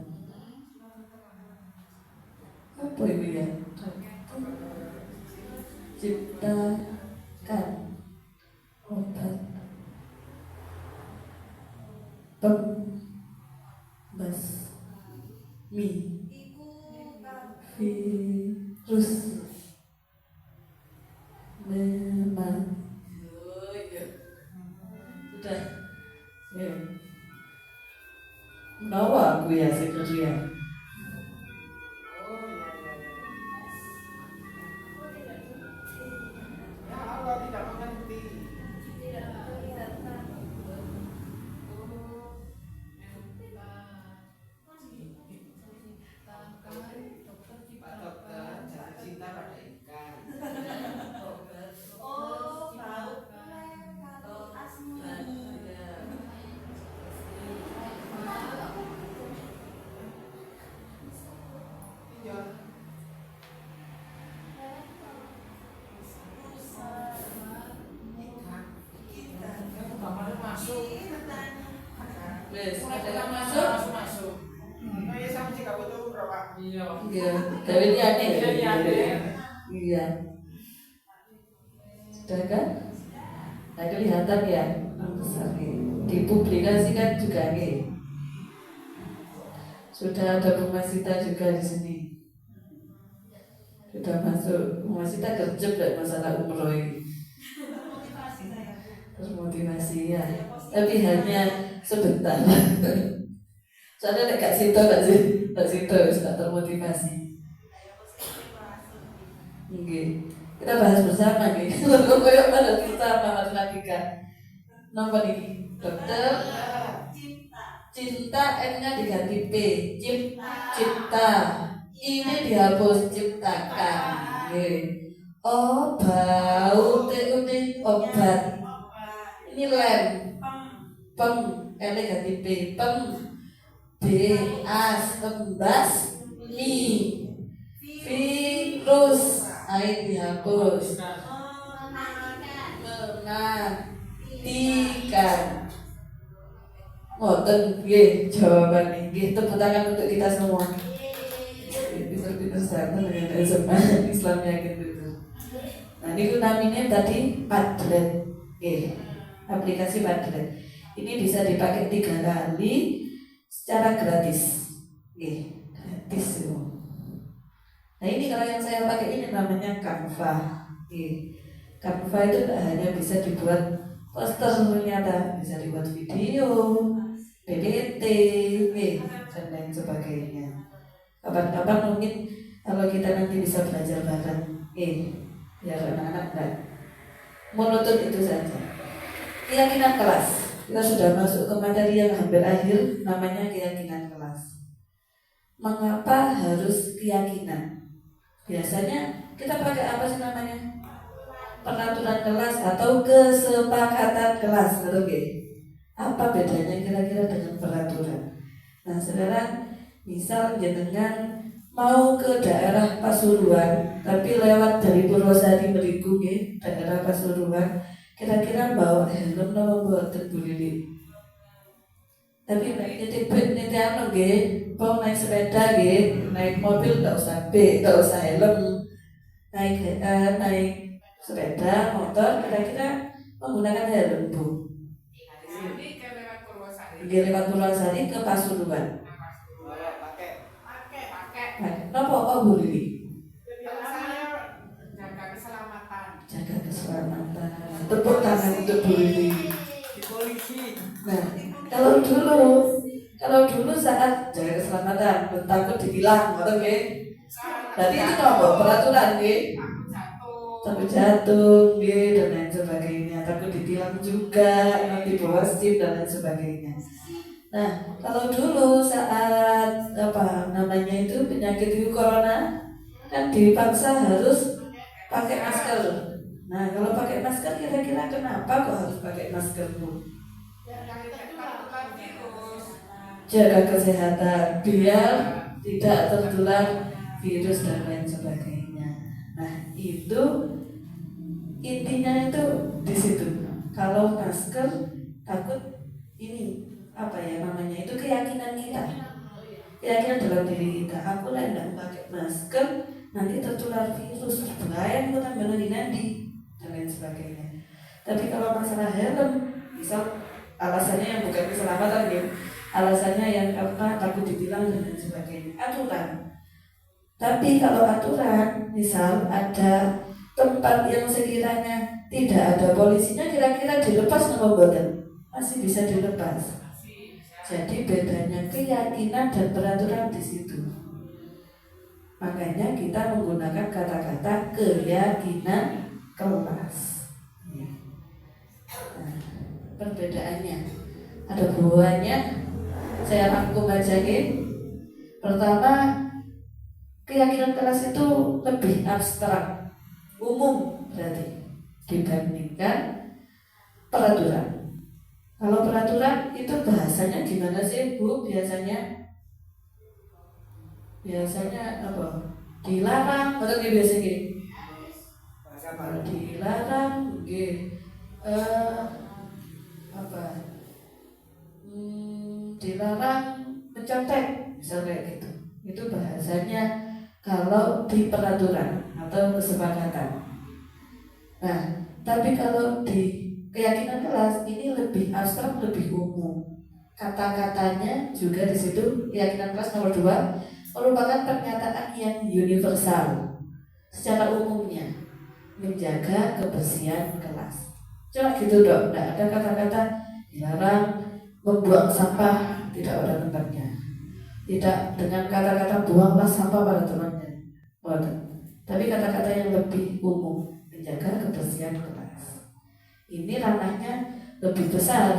Apa ini ya? Ciptakan obat pembasmi virus memang sudah ya. Menawa aku ya sekerja. Iya, tapi ini aneh. Iya. Sudah kan? Nah, kelihatan ya, besar dipublikasikan juga nih. Sudah ada Bu Masita juga di sini. Sudah masuk. Bu Masita kerja dari masalah umroh ini. Termotivasi ya. Tapi hanya sebentar. Soalnya Kak Sito sudah termotivasi. Kita bahas bersama nih. Koyok pada bersama matematika. Nomor ini dokter cinta, N-nya diganti P. Cipta. Ini dihapus ciptakan. Bau T-U-T obat. Ini lem. Pem. L-nya ganti P. Pem. B-as tembas mi virus air dihapus menantikan ngoten nggih jawaban nggih. Tepuk tangan untuk kita semua. Pinter-pinter sama dengan SMA Islam yakin itu. Nah ini namanya tadi Padlet. Aplikasi Padlet ini bisa dipakai 3 kali secara gratis. Gratis itu. Nah ini kalau yang saya pakai ini namanya Canva. Canva itu tidak hanya bisa dibuat poster, ternyata bisa dibuat video, PPT, dan lain sebagainya. Kapan-kapan mungkin kalau kita nanti bisa belajar bareng, biar anak-anak enggak monoton itu saja. Keyakinan kelas, kita sudah masuk ke materi yang hampir akhir, namanya keyakinan kelas. Mengapa harus keyakinan? Biasanya kita pakai apa sih namanya? Peraturan kelas atau kesepakatan kelas, betul nggih? Apa bedanya kira-kira dengan peraturan? Nah sekarang misal jenengan mau ke daerah Pasuruan, tapi lewat dari Purwosari meriku nggih, daerah Pasuruan, kira-kira bawa helm napa mboten Bu Lili? Tapi nek nitip anu nggih, naik sepeda nggih, naik mobil tak usah helm. Naik sepeda, motor, kira-kira menggunakan helm Bu. Ini kayak lewat Purwosari. Lewat Purwosari ke Pasuruan. Pakai. Napa kok Bu Lili? Kalau saya jaga keselamatan. Jaga keselamatan. Tepuk tangan untuk Bu Lili. Di polisi. Nah, kalau dulu saat jaga keselamatan, takut ditilang, ngoten nggih. Berarti itu napa peraturan nggih? Takut jatuh, nggih, dan lain sebagainya. Takut ditilang juga, nanti bawa SIM dan lain sebagainya. Nah, kalau dulu saat penyakit itu corona, kan dipaksa harus pakai masker. Nah, kalau pakai masker kira-kira kenapa kok harus pakai masker Bu? Jaga kesehatan biar tidak tertular virus dan lain sebagainya. Nah, itu intinya itu di situ. Kalau masker takut ini itu keyakinan kita, keyakinan dalam diri kita. Aku lah tidak pakai masker nanti tertular virus, bahaya aku tambah nanti dan lain sebagainya. Tapi kalau masalah helm, misal alasannya yang bukan keselamatan ya, alasannya yang takut ditilang dan lain sebagainya, aturan. Tapi kalau aturan, misal ada tempat yang sekiranya tidak ada polisinya, kira-kira dilepas napa mboten? Masih bisa dilepas. Jadi bedanya keyakinan dan peraturan di situ. Makanya kita menggunakan kata-kata keyakinan kelas. Nah, perbedaannya ada buahnya. Saya rangkum aja nih. Pertama, keyakinan kelas itu lebih abstrak, umum berarti dibandingkan peraturan. Kalau peraturan itu bahasanya gimana sih Bu? Biasanya apa? Dilarang, atau nggih biasanya? Kalau dilarang, dilarang mencontek, misalnya kayak gitu. Itu bahasanya kalau di peraturan atau kesepakatan. Nah, tapi kalau di keyakinan kelas ini lebih abstrak, lebih umum. Kata-katanya juga di situ keyakinan kelas nomor 2 merupakan pernyataan yang universal secara umumnya, menjaga kebersihan kelas. Cuma gitu dong, tidak ada kata-kata dilarang membuang sampah tidak pada tempatnya. Tidak dengan kata-kata buanglah sampah pada tempatnya. Tapi kata-kata yang lebih umum, menjaga kebersihan kelas. Ini ranahnya lebih besar.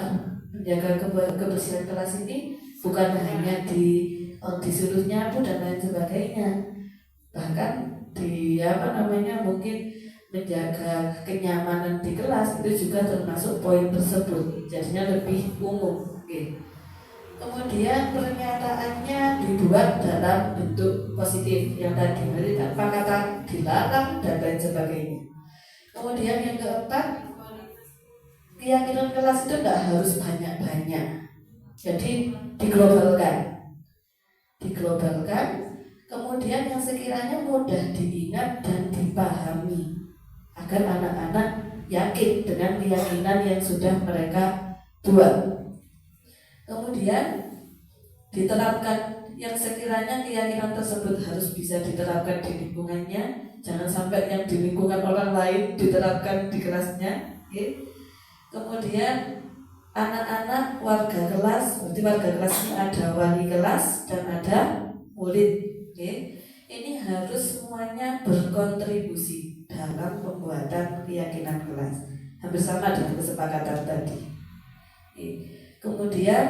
Menjaga kebersihan kelas ini bukan hanya disuruh nyapu dan lain sebagainya, bahkan mungkin menjaga kenyamanan di kelas itu juga termasuk poin tersebut. Jadinya lebih umum. Kemudian pernyataannya dibuat dalam bentuk positif yang tadi, berarti tanpa kata dilarang dan lain sebagainya. Kemudian yang keempat, keyakinan kelas itu tidak harus banyak-banyak. Jadi diglobalkan. Kemudian yang sekiranya mudah diingat dan dipahami, agar anak-anak yakin dengan keyakinan yang sudah mereka buat. Kemudian diterapkan yang sekiranya keyakinan tersebut harus bisa diterapkan di lingkungannya. Jangan sampai yang di lingkungan orang lain diterapkan di kelasnya. Kemudian anak-anak warga kelas, berarti warga kelas ini ada wali kelas dan ada murid. Ini harus semuanya berkontribusi dalam pembuatan keyakinan kelas. Hampir sama dengan kesepakatan tadi. Kemudian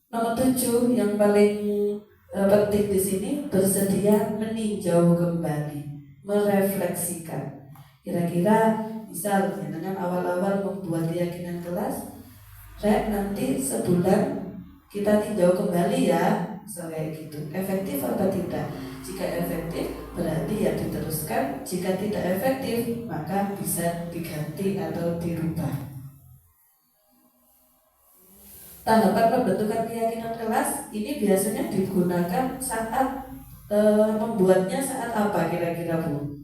nomor 7 yang paling penting di sini, bersedia meninjau kembali, merefleksikan. Kira-kira misal dengan awal-awal membuat keyakinan kelas, nanti sebulan kita tinjau kembali ya, kayak gitu. Efektif apa tidak? Jika efektif berarti ya diteruskan. Jika tidak efektif maka bisa diganti atau dirubah. Tahapan pembentukan keyakinan kelas ini biasanya digunakan saat membuatnya saat apa kira-kira Bu?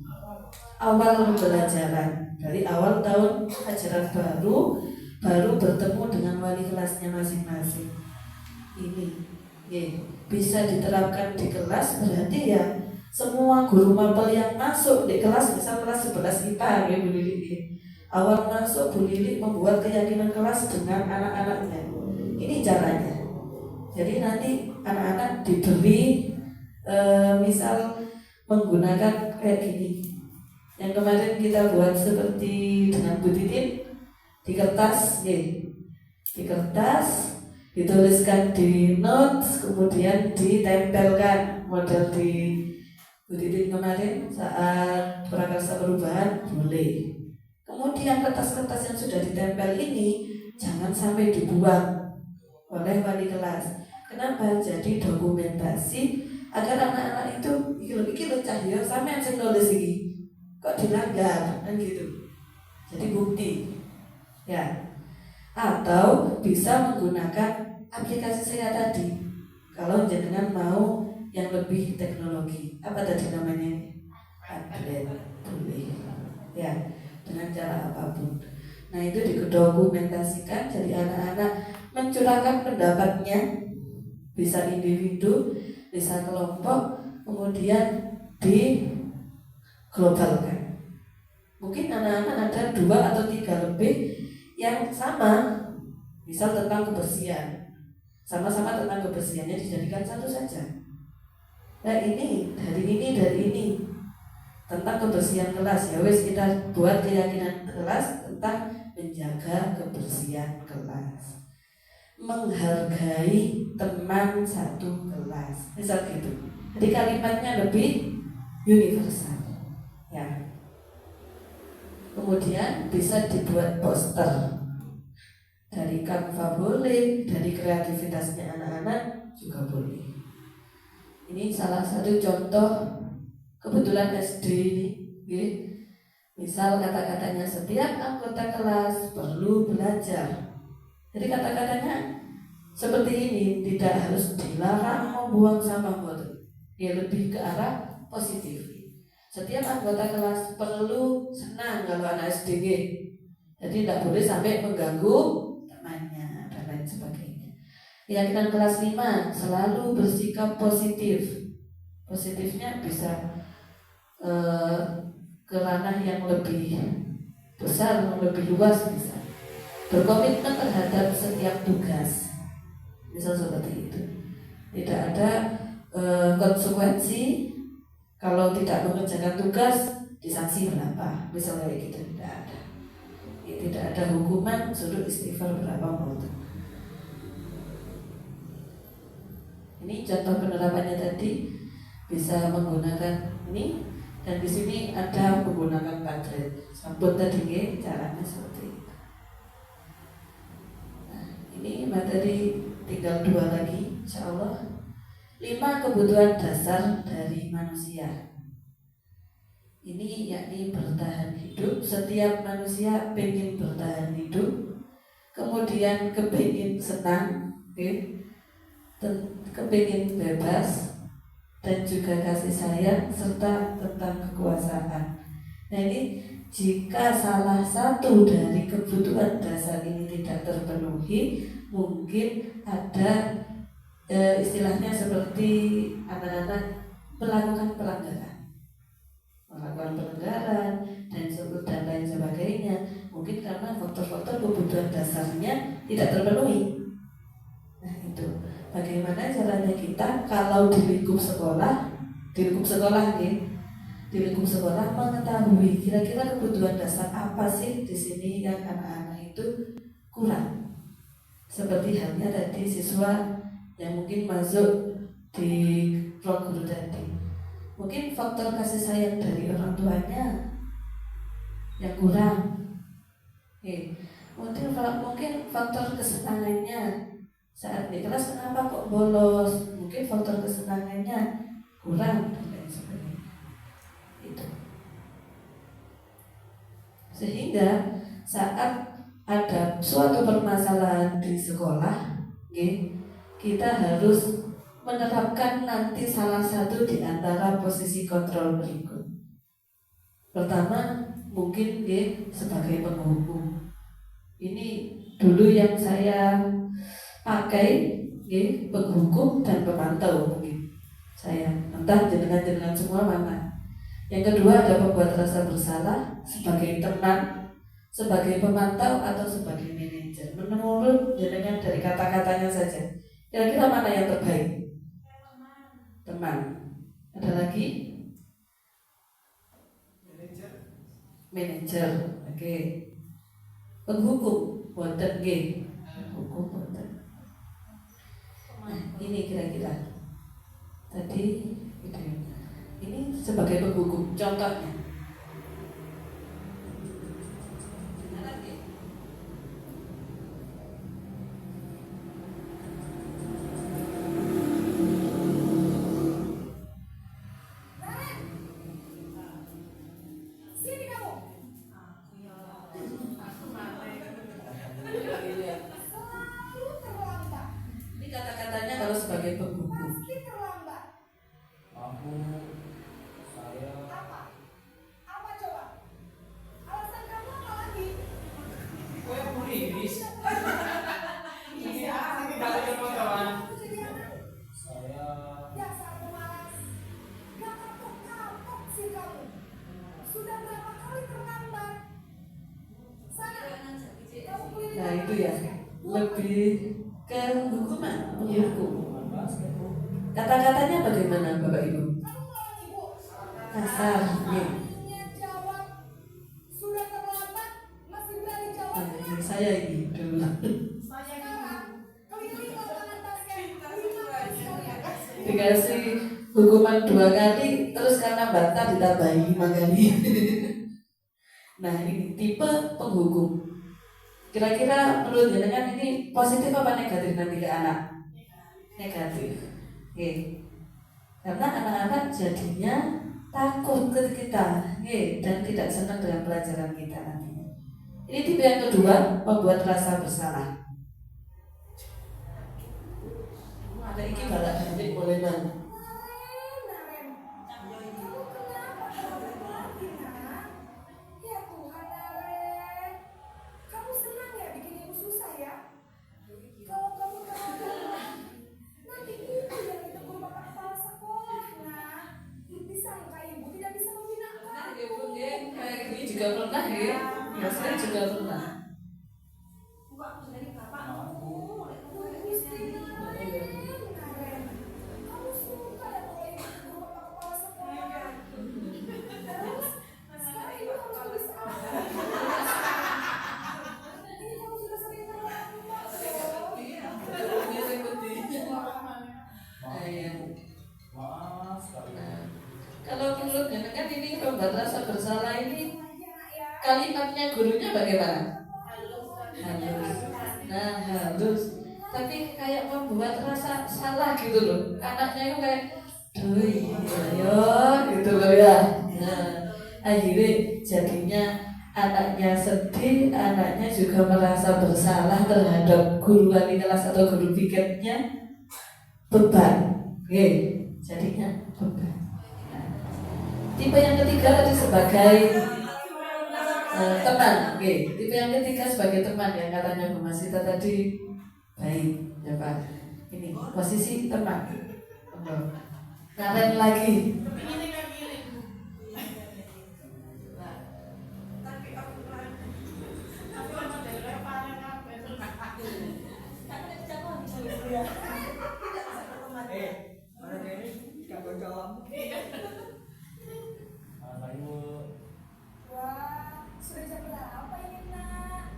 Awal pembelajaran, dari awal tahun ajaran baru bertemu dengan wali kelasnya masing-masing. Ini bisa diterapkan di kelas, berarti ya semua guru mapel yang masuk di kelas, misal kelas 11 IPA ya Bu Lili. Awal masuk Bu Lili membuat keyakinan kelas dengan anak-anaknya. Ini caranya. Jadi nanti anak-anak diberi misal menggunakan kayak gini. Yang kemarin kita buat seperti dengan Bu Titin di kertas, di kertas dituliskan di notes, kemudian ditempelkan model di Bu Titin kemarin saat prakarsa perubahan boleh. Kemudian kertas-kertas yang sudah ditempel ini jangan sampai dibuang oleh wali kelas. Kenapa? Jadi dokumentasi agar anak-anak itu iki lho cahyo sampean sing nulis iki. Kok dilanggar kan gitu. Jadi bukti. Ya. Atau bisa menggunakan aplikasi saya tadi. Kalau jenengan mau yang lebih teknologi. Apa tadi namanya? Padlet. Boleh. Ya, dengan cara apapun. Nah, itu didokumentasikan jadi anak-anak mencurahkan pendapatnya, bisa individu, bisa kelompok, kemudian diglobalkan. Mungkin anak-anak ada 2 atau 3 lebih yang sama, misal tentang kebersihan, sama-sama tentang kebersihannya dijadikan satu saja. Nah ini dari ini tentang kebersihan kelas, ya wes kita buat keyakinan kelas tentang menjaga kebersihan kelas, menghargai teman satu kelas, misal gitu. Jadi kalimatnya lebih universal, ya. Kemudian bisa dibuat poster dari Canva boleh, dari kreativitasnya anak-anak juga boleh. Ini salah satu contoh kebetulan SD ini, misal kata-katanya setiap anggota kelas perlu belajar. Jadi kata-katanya seperti ini, tidak harus dilarang membuang sampah botol. Ya lebih ke arah positif. Setiap anggota kelas perlu senang kalau anak SDG. Jadi tidak boleh sampai mengganggu temannya dan lain sebagainya. Keyakinan kelas 5 selalu bersikap positif. Positifnya bisa ke ranah yang lebih besar, yang lebih luas bisa. Berkomitmen terhadap setiap tugas, misal seperti itu. Tidak ada konsekuensi kalau tidak mengerjakan tugas disanksi berapa, misalnya kayak gitu. Tidak ada. Tidak ada hukuman suruh istighfar berapa waktu. Ini contoh penerapannya tadi, bisa menggunakan ini, dan di sini ada menggunakan Padlet. Sampun tadi caranya seperti itu. Ini materi tinggal 2 lagi, insya Allah. 5 kebutuhan dasar dari manusia. Ini yakni bertahan hidup. Setiap manusia pengen bertahan hidup, kemudian kepingin senang, kepingin bebas, dan juga kasih sayang, serta tentang kekuasaan. Nah ini jika salah satu dari kebutuhan dasar ini tidak terpenuhi, mungkin ada istilahnya seperti anak-anak melakukan pelanggaran dan lain sebagainya. Mungkin karena faktor-faktor kebutuhan dasarnya tidak terpenuhi. Nah itu bagaimana caranya kita kalau di lingkup sekolah mengetahui kira-kira kebutuhan dasar apa sih di sini yang anak-anak itu kurang. Seperti halnya tadi siswa yang mungkin masuk di ruang guru tadi, mungkin faktor kasih sayang dari orang tuanya yang kurang. Mungkin faktor kesenangannya saat di kelas kenapa kok bolos, mungkin faktor kesenangannya kurang dan lain sebagainya. Itu. Sehingga saat ada suatu permasalahan di sekolah, kita harus menerapkan nanti salah satu di antara posisi kontrol berikut. Pertama, mungkin sebagai penghukum. Ini dulu yang saya pakai, penghukum dan pemantau mungkin. Saya entah jenengan semua mana. Yang kedua ada pembuat rasa bersalah sebagai teman, sebagai pemantau atau sebagai manajer. Menurut jenengan dari kata-katanya saja, kira-kira mana yang terbaik? Teman. Ada lagi? Manajer. Oke. Penghukum. Boten nggih. Penghukum boten. Nah, ini kira-kira tadi videonya. Ini sebagai penghukum, contohnya. Ini kata-katanya kalau sebagai penghukum. Nah itu ya, lebih ke hukuman, menghukum. Kata-katanya bagaimana Bapak Ibu? Kasar, ya. Nah, ini saya ini dulu. Dikasih hukuman 2 kali, terus karena bantah ditambahi 5 kali. Nah ini tipe penghukum. Kira-kira menurut jenengan ini positif apa negatif nanti ke anak? Negatif. Oke. Karena anak-anak jadinya takut ke kita, dan tidak senang dengan pelajaran kita nantinya. Ini tipe yang kedua, membuat rasa bersalah. Ada iki balak nanti boleh mana? Juga pernah ya, saya juga pernah. Kalau menurut jenengan ini membuat rasa bersalah ini kalimatnya gurunya bagaimana? Halus. Nah halus. Tapi kayak membuat rasa salah gitu loh. Anaknya itu kayak, duh iya gitu loh ya. Nah akhirnya jadinya anaknya sedih, anaknya juga merasa bersalah terhadap guru wali kelas atau guru piketnya, beban. Jadinya beban. Tipe yang ketiga tadi sebagai teman, tipe yang ketiga sebagai teman yang katanya Bu Masita tadi baik, ya Pak. Ini posisi teman. Ngaren lagi. Wah, sudah jam berapa ini nak?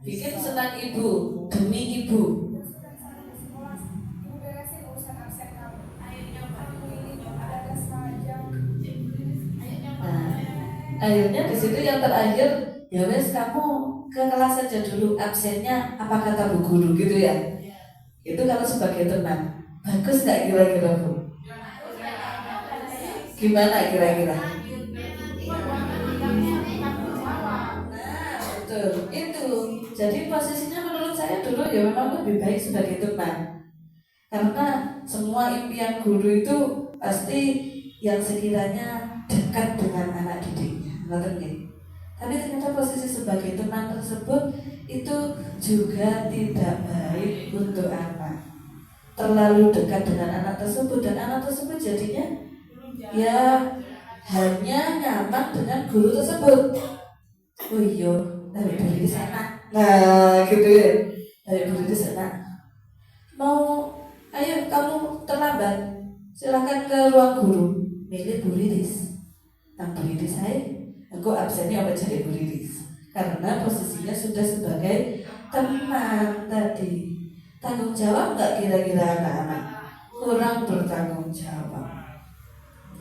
Bikin senang ibu, demi ibu. Nah, akhirnya di situ yang terakhir, ya wes kamu ke kelas saja dulu, absennya apa kata bu guru gitu ya. Itu kalau sebagai teman, bagus nggak kira-kira bu? Gimana kira-kira? Betul, itu. Jadi posisinya menurut saya dulu ya memang lebih baik sebagai teman. Karena semua impian guru itu pasti yang sekiranya dekat dengan anak didiknya, tapi ternyata posisi sebagai teman tersebut itu juga tidak baik untuk anak. Terlalu dekat dengan anak tersebut dan anak tersebut jadinya ya hanya nyaman dengan guru tersebut. Oh iya, dari guru di sana. Nah, gitu ya. Dari guru di sana. Ayo kamu terlambat. Silakan ke ruang guru. Milih Bu Riris. Nah, Bu Riris saya, aku absennya apa jadi Bu Riris? Karena posisinya sudah sebagai teman tadi. Tanggung jawab nggak kira-kira anak-anak? Kurang bertanggung jawab.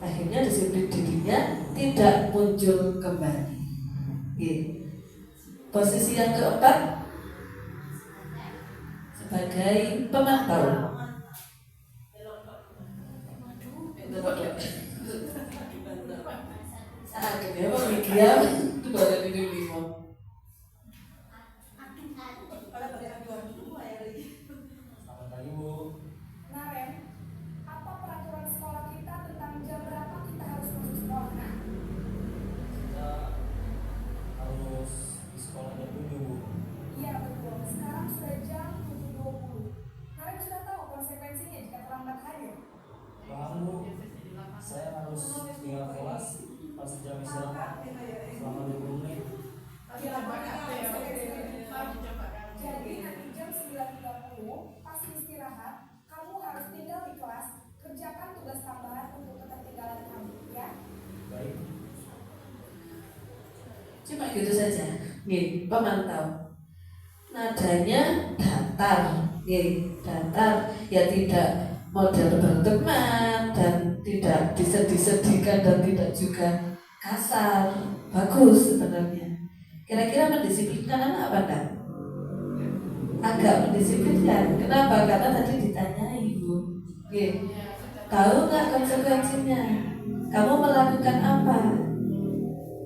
Akhirnya disiplin dirinya tidak muncul kembali. Posisi yang keempat sebagai pemantau. Akhirnya pemikiran itu pada ini lima. Selamat pagi Bu. Naren, apa peraturan sekolah kita tentang jam berapa kita harus masuk sekolah? Kita harus di sekolah jam 7 Bu. Iya betul, sekarang sudah jam 7.20. Naren sudah tahu konsekuensinya jika terlambat hadir. Paham Bu, saya harus tinggal kelas pas jam istirahat selama 20 menit. Jadi nanti jam 9.30 pas istirahat, kamu harus tinggal di kelas, kerjakan tugas tambahan untuk ketertinggalan kamu, ya? Baik. Cuma gitu saja. Pemantau. Nadanya datar, datar, ya tidak model berteman dan tidak disedih-sedihkan dan tidak juga kasar. Bagus sebenarnya. Kira-kira mendisiplinkan anak apa enggak? Agak mendisiplinkan. Kenapa? Karena tadi ditanyai Bu. Tahu nggak konsekuensinya? Kamu melakukan apa?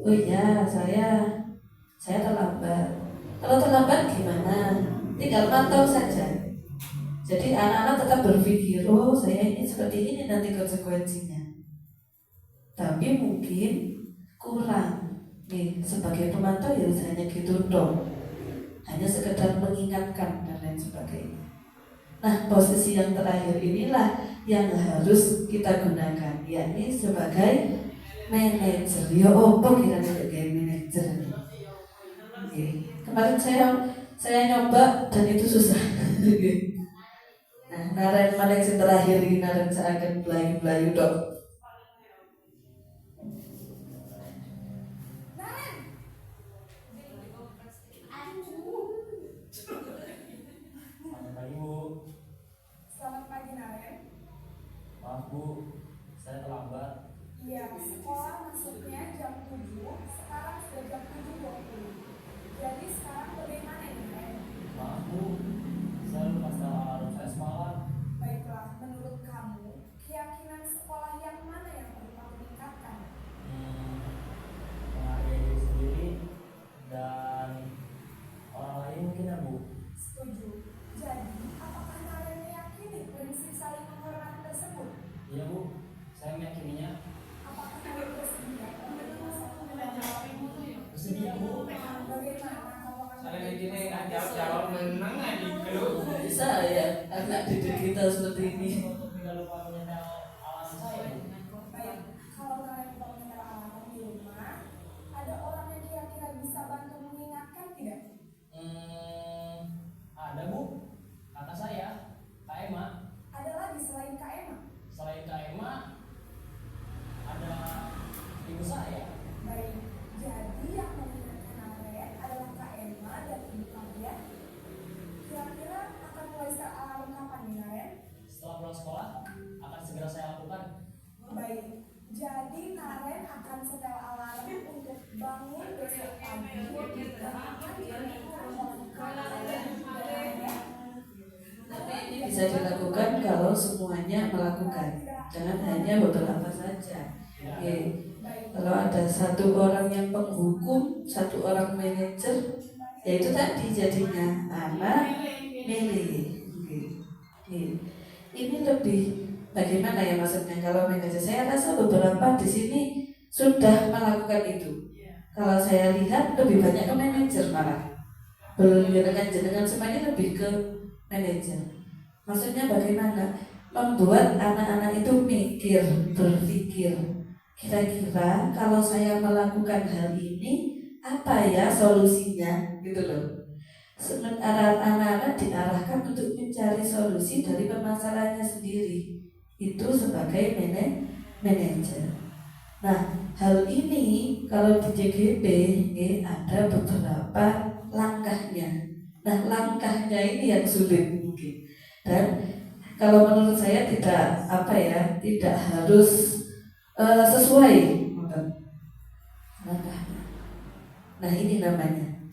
Oh iya, saya terlambat. Kalau terlambat gimana? Tinggal pantau saja. Jadi anak-anak tetap berpikir, oh saya ini seperti ini nanti konsekuensinya. Tapi mungkin kurang. Sebagai pemantau ya hanya gitu dong. Hanya sekedar mengingatkan dan lain sebagainya. Nah, posisi yang terakhir inilah yang harus kita gunakan, yakni sebagai manajer. Ya apa kira-kira sebagai manajer? Kemarin saya nyoba dan itu susah. Nah, Naren mana yang terakhir ini Naren saya akan belayu dok. Selamat pagi Bu. Selamat pagi Naren. Maaf Bu, saya terlambat. Iya, sekolah masuknya jam 7, sekarang sudah jam 7.20. Jadi sekarang bagaimana nih Naren? Maaf Bu, saya lupa setel alarm saya semalam. Baiklah, menurut kamu, keyakinan sekolah yang mana yang perlu kamu tingkatkan? Menghargai diri sendiri dan orang lain mungkin ya Bu. Setuju. Jadi, apakah Naren meyakini prinsip saling menghormati tersebut? Iya Bu, saya meyakininya. Apakah Naren bersedia menerima satu Bersedia Bu. Bagaimana kalau kamu Saya gini jawab menang aja dulu. Bisa ya, anak didik kita seperti ini. Tidak lupa menyetel alarm saya Bu. baik? Kalau Naren lupa menyetel alarm di rumah, ada orang yang kira-kira bisa bantu mengingatkan tidak? Ada Bu, kakak saya, Kak Emma. Ada lagi selain Kak Emma? Selain Kak Emma, ada ibu saya. Baik, jadi yang mengingatkan Naren adalah Kak Emma dan ibu kalian. bangun besok pagi berangkat dari rumah. Tapi ini bisa dilakukan kalau semuanya melakukan, jangan hanya beberapa saja. Oke. Kalau ada satu orang yang penghukum, satu orang manajer, ya itu tadi jadinya anak milih. Oke. Ini lebih bagaimana ya maksudnya kalau manajer? Saya rasa beberapa di sini sudah melakukan itu. Kalau saya lihat lebih banyak ke manajer malah. Belum jenengan semuanya lebih ke manajer. Maksudnya bagaimana? Membuat anak-anak itu mikir, berpikir. Kira-kira kalau saya melakukan hal ini, apa ya solusinya? Gitu loh. Sementara anak-anak diarahkan untuk mencari solusi dari permasalahannya sendiri. Itu sebagai manajer. Nah, hal ini kalau di JGP ada beberapa langkahnya. Nah, langkahnya ini yang sulit mungkin. Dan kalau menurut saya tidak harus sesuai langkahnya. Nah, ini namanya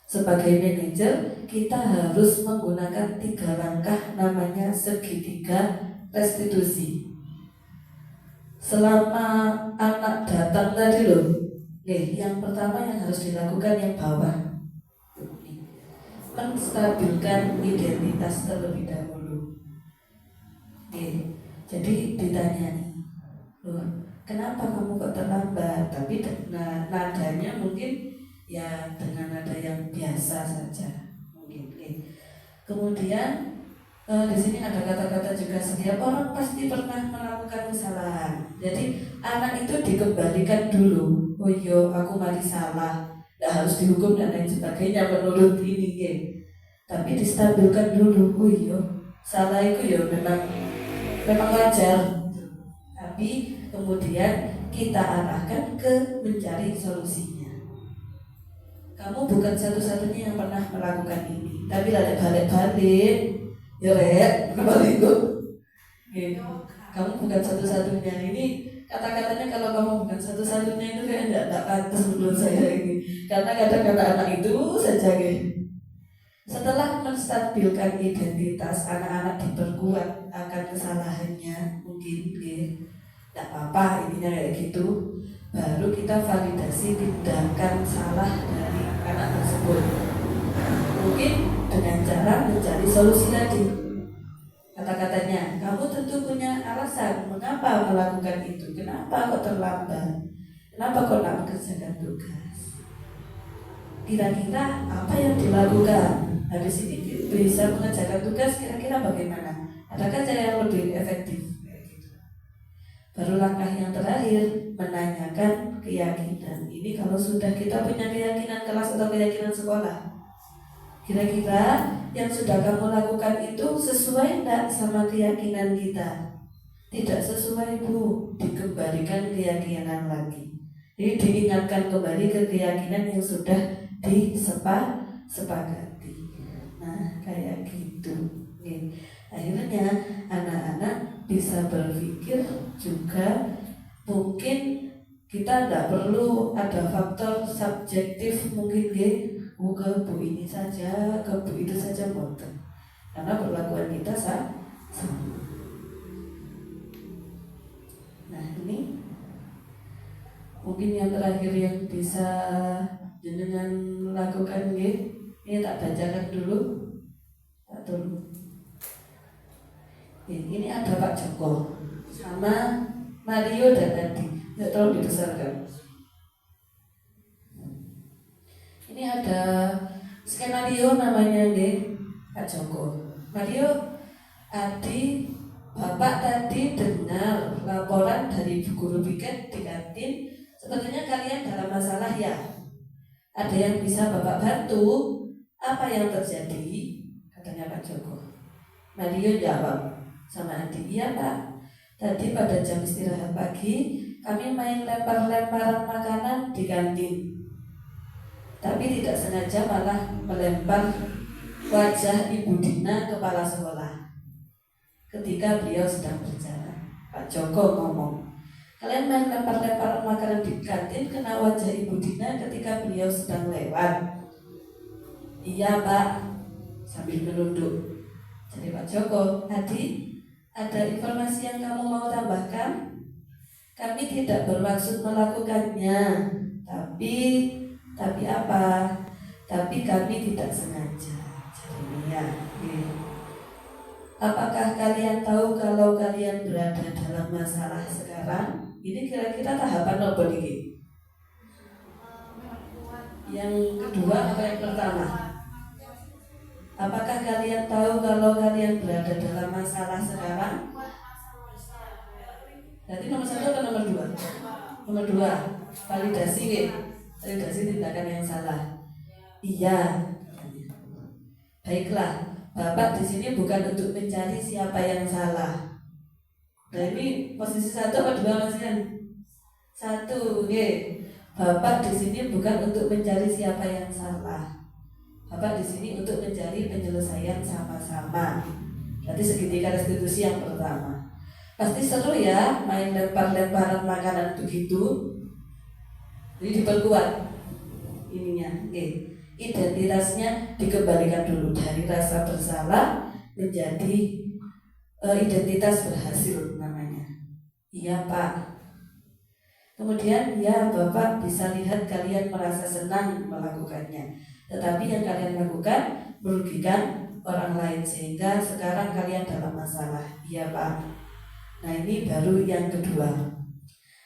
sebagai manajer kita harus menggunakan 3 langkah, namanya segitiga restitusi. Selama anak datang tadi loh, yang pertama yang harus dilakukan yang bawah, menstabilkan identitas terlebih dahulu. Jadi ditanyai, loh, kenapa kamu kok terlambat? Tapi nadanya mungkin ya dengan nada yang biasa saja mungkin. Kemudian di sini ada kata-kata juga, setiap orang pasti pernah melakukan kesalahan. Jadi anak itu dikembalikan dulu. Oh iya, aku masih salah, tidak harus dihukum dan lain sebagainya menurut ini. Tapi distabilkan dulu. Oh iya, salah itu ya memang wajar. Tapi kemudian kita arahkan ke mencari solusinya. Kamu bukan satu-satunya yang pernah melakukan ini, tapi balik-balik. Ya Rek, kembali itu. Kamu bukan satu-satunya. Ini kata-katanya kalau kamu bukan satu-satunya itu kayak tidak pantas menurut saya ini. Karena kata-kata anak itu saja setelah menstabilkan identitas, anak-anak diperkuat akan kesalahannya, mungkin tidak apa-apa intinya kayak gitu. Baru kita validasi tindakan salah dari anak tersebut. Mungkin dengan cara mencari solusi tadi. Kata-katanya, kamu tentu punya alasan mengapa melakukan itu. Kenapa kok terlambat? Kenapa kok tidak mengerjakan tugas? Kira-kira apa yang dilakukan? Habis ini bisa mengerjakan tugas, kira-kira bagaimana? Adakah cara yang lebih efektif? Baru langkah yang terakhir, menanyakan keyakinan. Ini kalau sudah kita punya keyakinan kelas atau keyakinan sekolah, kira-kira yang sudah kamu lakukan itu sesuai tidak sama keyakinan kita? Tidak sesuai, Bu, dikembalikan keyakinan lagi. Jadi diingatkan kembali ke keyakinan yang sudah disepakati. Nah, kayak gitu. Akhirnya anak-anak bisa berpikir juga. Mungkin kita tidak perlu ada faktor subjektif, mungkin ke Bu ini saja, ke Bu itu saja, boten. Karena perlakuan kita sama. Nah, ini mungkin yang terakhir yang bisa jenengan lakukan, ini tak bacakan dulu. Tak dulu. Ini ada Pak Joko sama Mario dan Adi. Tidak terlalu dibesarkan. Ini ada skenario namanya Pak Joko. Mario, Adi, Bapak tadi dengar laporan dari guru piket di kantin. Sepertinya kalian dalam masalah ya. Ada yang bisa Bapak bantu? Apa yang terjadi? Katanya Pak Joko. Mario jawab sama Adi, iya Pak. Tadi pada jam istirahat pagi kami main lempar-lemparan makanan di kantin. Tapi tidak sengaja malah melempar wajah Ibu Dina, kepala sekolah. Ketika beliau sedang berjalan, Pak Joko ngomong, Kalian main lempar-lempar makanan di kantin kena wajah Ibu Dina ketika beliau sedang lewat. Iya Pak, sambil menunduk. Jadi Pak Joko, Hadi, ada informasi yang kamu mau tambahkan? Kami tidak bermaksud melakukannya, tapi apa? Tapi kami tidak sengaja. Jadi ya. Apakah kalian tahu kalau kalian berada dalam masalah sekarang? Ini kira-kira tahapan apa nih? Yang kedua apa yang pertama? Apakah kalian tahu kalau kalian berada dalam masalah sekarang? Berarti nomor 1 atau nomor 2? Nomor 2, validasi tindakan yang salah. Iya. Baiklah. Bapak di sini bukan untuk mencari siapa yang salah. Nah ini posisi 1 atau 2 Mas Yan? 1, nggih. Bapak di sini bukan untuk mencari siapa yang salah. Bapak di sini untuk mencari penyelesaian sama-sama. Berarti segitiga restitusi yang pertama. Pasti seru ya main lempar-lemparan makanan begitu. Jadi diperkuat ininya, nggih. Identitasnya dikembalikan dulu dari rasa bersalah menjadi identitas berhasil namanya. Iya Pak. Kemudian ya Bapak bisa lihat kalian merasa senang melakukannya, tetapi yang kalian lakukan merugikan orang lain sehingga sekarang kalian dalam masalah. Iya Pak. Nah ini baru yang kedua.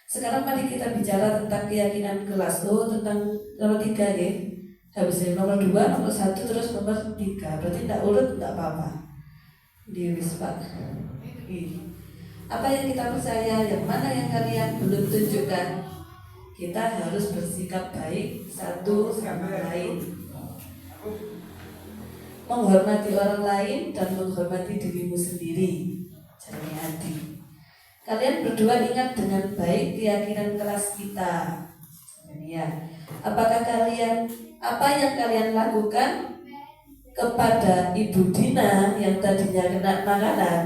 Sekarang mari kita bicara tentang keyakinan kelas. Tentang nomor 3 ya. Habis dari nomor 2, nomor 1, terus nomor 3. Berarti tidak urut, tidak apa-apa. Di Pak. Apa yang kita percaya, yang mana yang kalian belum tunjukkan? Kita harus bersikap baik satu sama lain, menghormati orang lain dan menghormati dirimu sendiri. Jadi hati. Kalian berdua ingat dengan baik keyakinan kelas kita. Ya. Apa yang kalian lakukan kepada Ibu Dina yang tadinya kena makanan?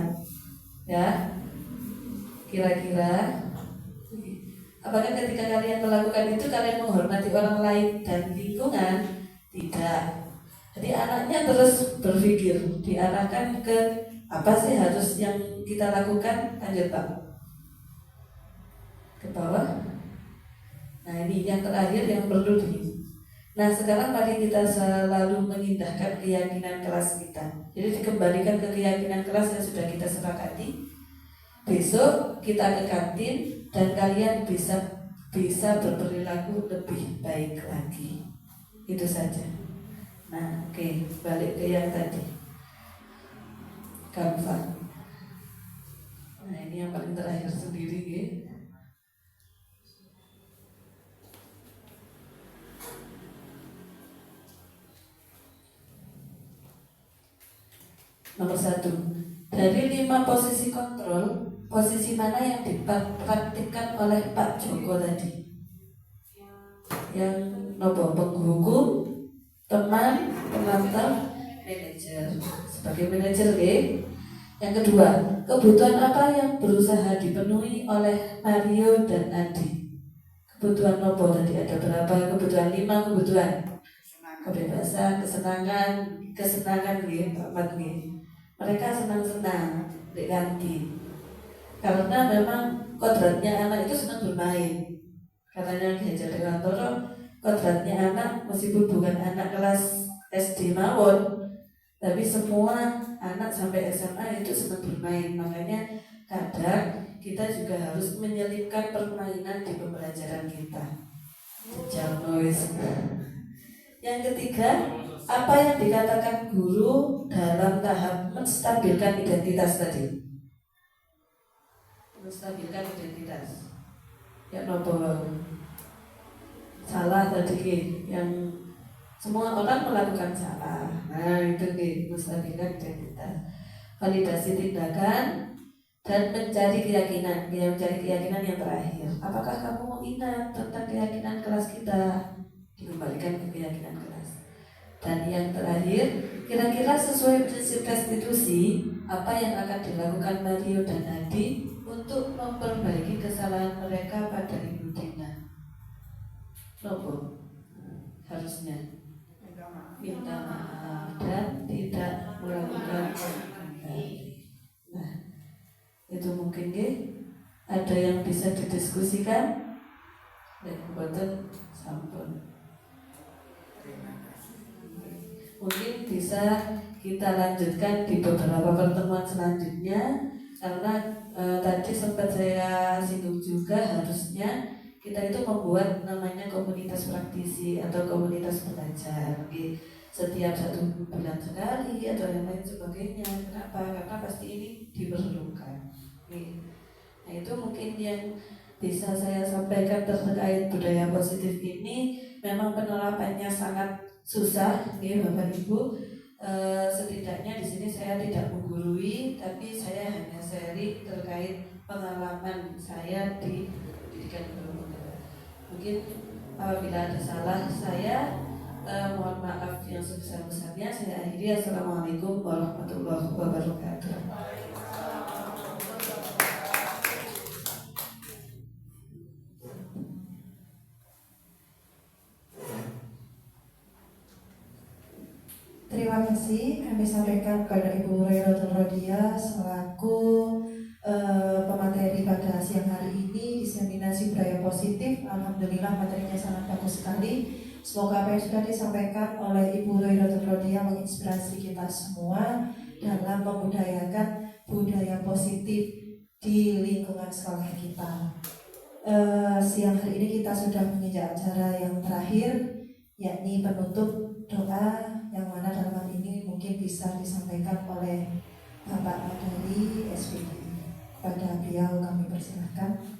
Ya, kira-kira apakah ketika kalian melakukan itu kalian menghormati orang lain dan lingkungan? Tidak. Jadi anaknya terus berpikir, diarahkan ke apa sih harus yang kita lakukan? Lanjut Pak, ke bawah. Nah ini yang terakhir yang perlu Nah sekarang mari kita selalu mengindahkan keyakinan kelas kita. Jadi dikembalikan ke keyakinan kelas yang sudah kita sepakati. Besok kita ke kantin dan kalian bisa berperilaku lebih baik lagi. Itu saja. Nah oke, balik ke yang tadi. Gampang. Nah ini yang paling terakhir sendiri ya. Nomor 1, dari 5 posisi kontrol, posisi mana yang dipraktikkan oleh Pak Joko tadi? Yang nomor penghukum, teman, penonton, manajer. Sebagai manajer, Yang kedua, kebutuhan apa yang berusaha dipenuhi oleh Mario dan Adi? Kebutuhan nomor tadi ada berapa? Kebutuhan 5 kebutuhan. Kebebasan, kesenangan Pak mereka senang-senang diganti karena memang kodratnya anak itu senang bermain. Karena yang diajar dengan Toro, kodratnya anak meskipun bukan anak kelas SD mawon, tapi semua anak sampai SMA itu senang bermain. Makanya kadang kita juga harus menyelipkan permainan di pembelajaran kita. Yang ketiga, apa yang dikatakan guru dalam tahap menstabilkan identitas tadi? Menstabilkan identitas. Ya nopo salah tadi yang semua orang melakukan salah. Nah itu menstabilkan identitas. Validasi tindakan dan mencari keyakinan. Mencari keyakinan yang terakhir. Apakah kamu ingat tentang keyakinan kelas kita? Dikembalikan ke keyakinan kelas. Dan yang terakhir, kira-kira sesuai prinsip restitusi, apa yang akan dilakukan Mario dan Adi untuk memperbaiki kesalahan mereka pada Ibu Dina. Nopo harusnya minta maaf dan tidak melakukan kembali. Nah, itu mungkin ada yang bisa didiskusikan. Boten sampun. Mungkin bisa kita lanjutkan di beberapa pertemuan selanjutnya, karena tadi sempat saya singgung juga, harusnya kita itu membuat namanya komunitas praktisi atau komunitas belajar. Setiap 1 bulan sekali atau yang lain sebagainya. Kenapa? Karena pasti ini diperlukan. Nah, itu mungkin yang bisa saya sampaikan terkait budaya positif ini. Memang penerapannya sangat susah, Bapak Ibu. Setidaknya di sini saya tidak menggurui, tapi saya hanya sharing terkait pengalaman saya di pendidikan guru. Mungkin apabila ada salah saya mohon maaf yang sebesar-besarnya. Saya akhiri. Assalamualaikum warahmatullahi wabarakatuh. Terima kasih kami sampaikan kepada Ibu Hurairatul Radhiyah selaku pemateri pada siang hari ini, diseminasi budaya positif. Alhamdulillah materinya sangat bagus sekali. Semoga apa yang sudah disampaikan oleh Ibu Hurairatul Radhiyah menginspirasi kita semua dalam membudayakan budaya positif di lingkungan sekolah kita. Siang hari ini kita sudah menginjak acara yang terakhir, yakni penutup doa, yang mana dalam hal ini mungkin bisa disampaikan oleh Bapak dari SPD. Pada beliau kami persilahkan.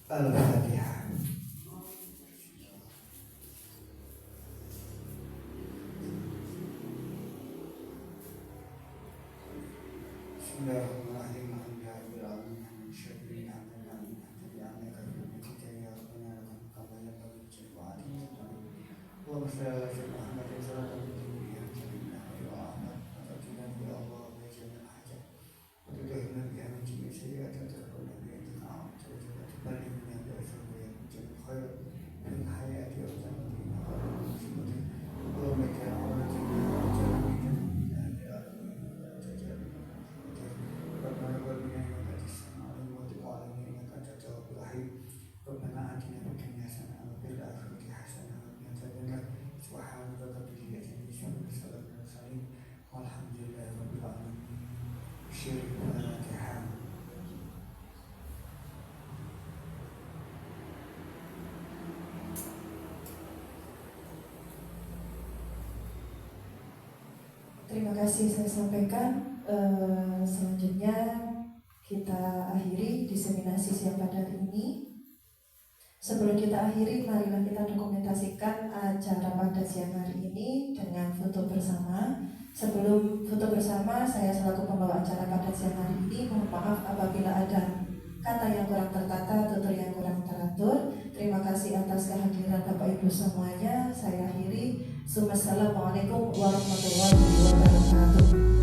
Al-Fatihah. Bismillahirrahmanirrahim. Alhamdulillahirabbil alamin. Syukurin alhamdulillah. Alhamdulillah karena ya Rabbana kama yanbaghi li jalalihi. Allahumma shalli ala sayyidina Muhammadin sallallahu alaihi wa sallam. Ya Allah, ya Allah, ya jalla hajat. Wa tudhhirna bi amati sayyi'ati wa tarhamna bi an'am. Balighna bi asma'i jalla khair min hayati wa tamdina wa muslimin. Allahumma ya Allah, ربنا آتنا في الدنيا حسنة وفي الآخرة حسنة وقنا عذاب النار سبحان ربك رب العزة عما يصفون وسلام على المرسلين والحمد لله رب العالمين. بشر الفاتحة. Terima kasih saya sampaikan. Selanjutnya kita akhiri diseminasi siang pada hari ini. Sebelum kita akhiri, marilah kita dokumentasikan acara pada siang hari ini dengan foto bersama. Sebelum foto bersama, saya selaku pembawa acara pada siang hari ini mohon maaf apabila ada kata yang kurang tertata, tutur yang kurang teratur. Terima kasih atas kehadiran Bapak Ibu semuanya. Saya akhiri. Assalamualaikum warahmatullahi wabarakatuh.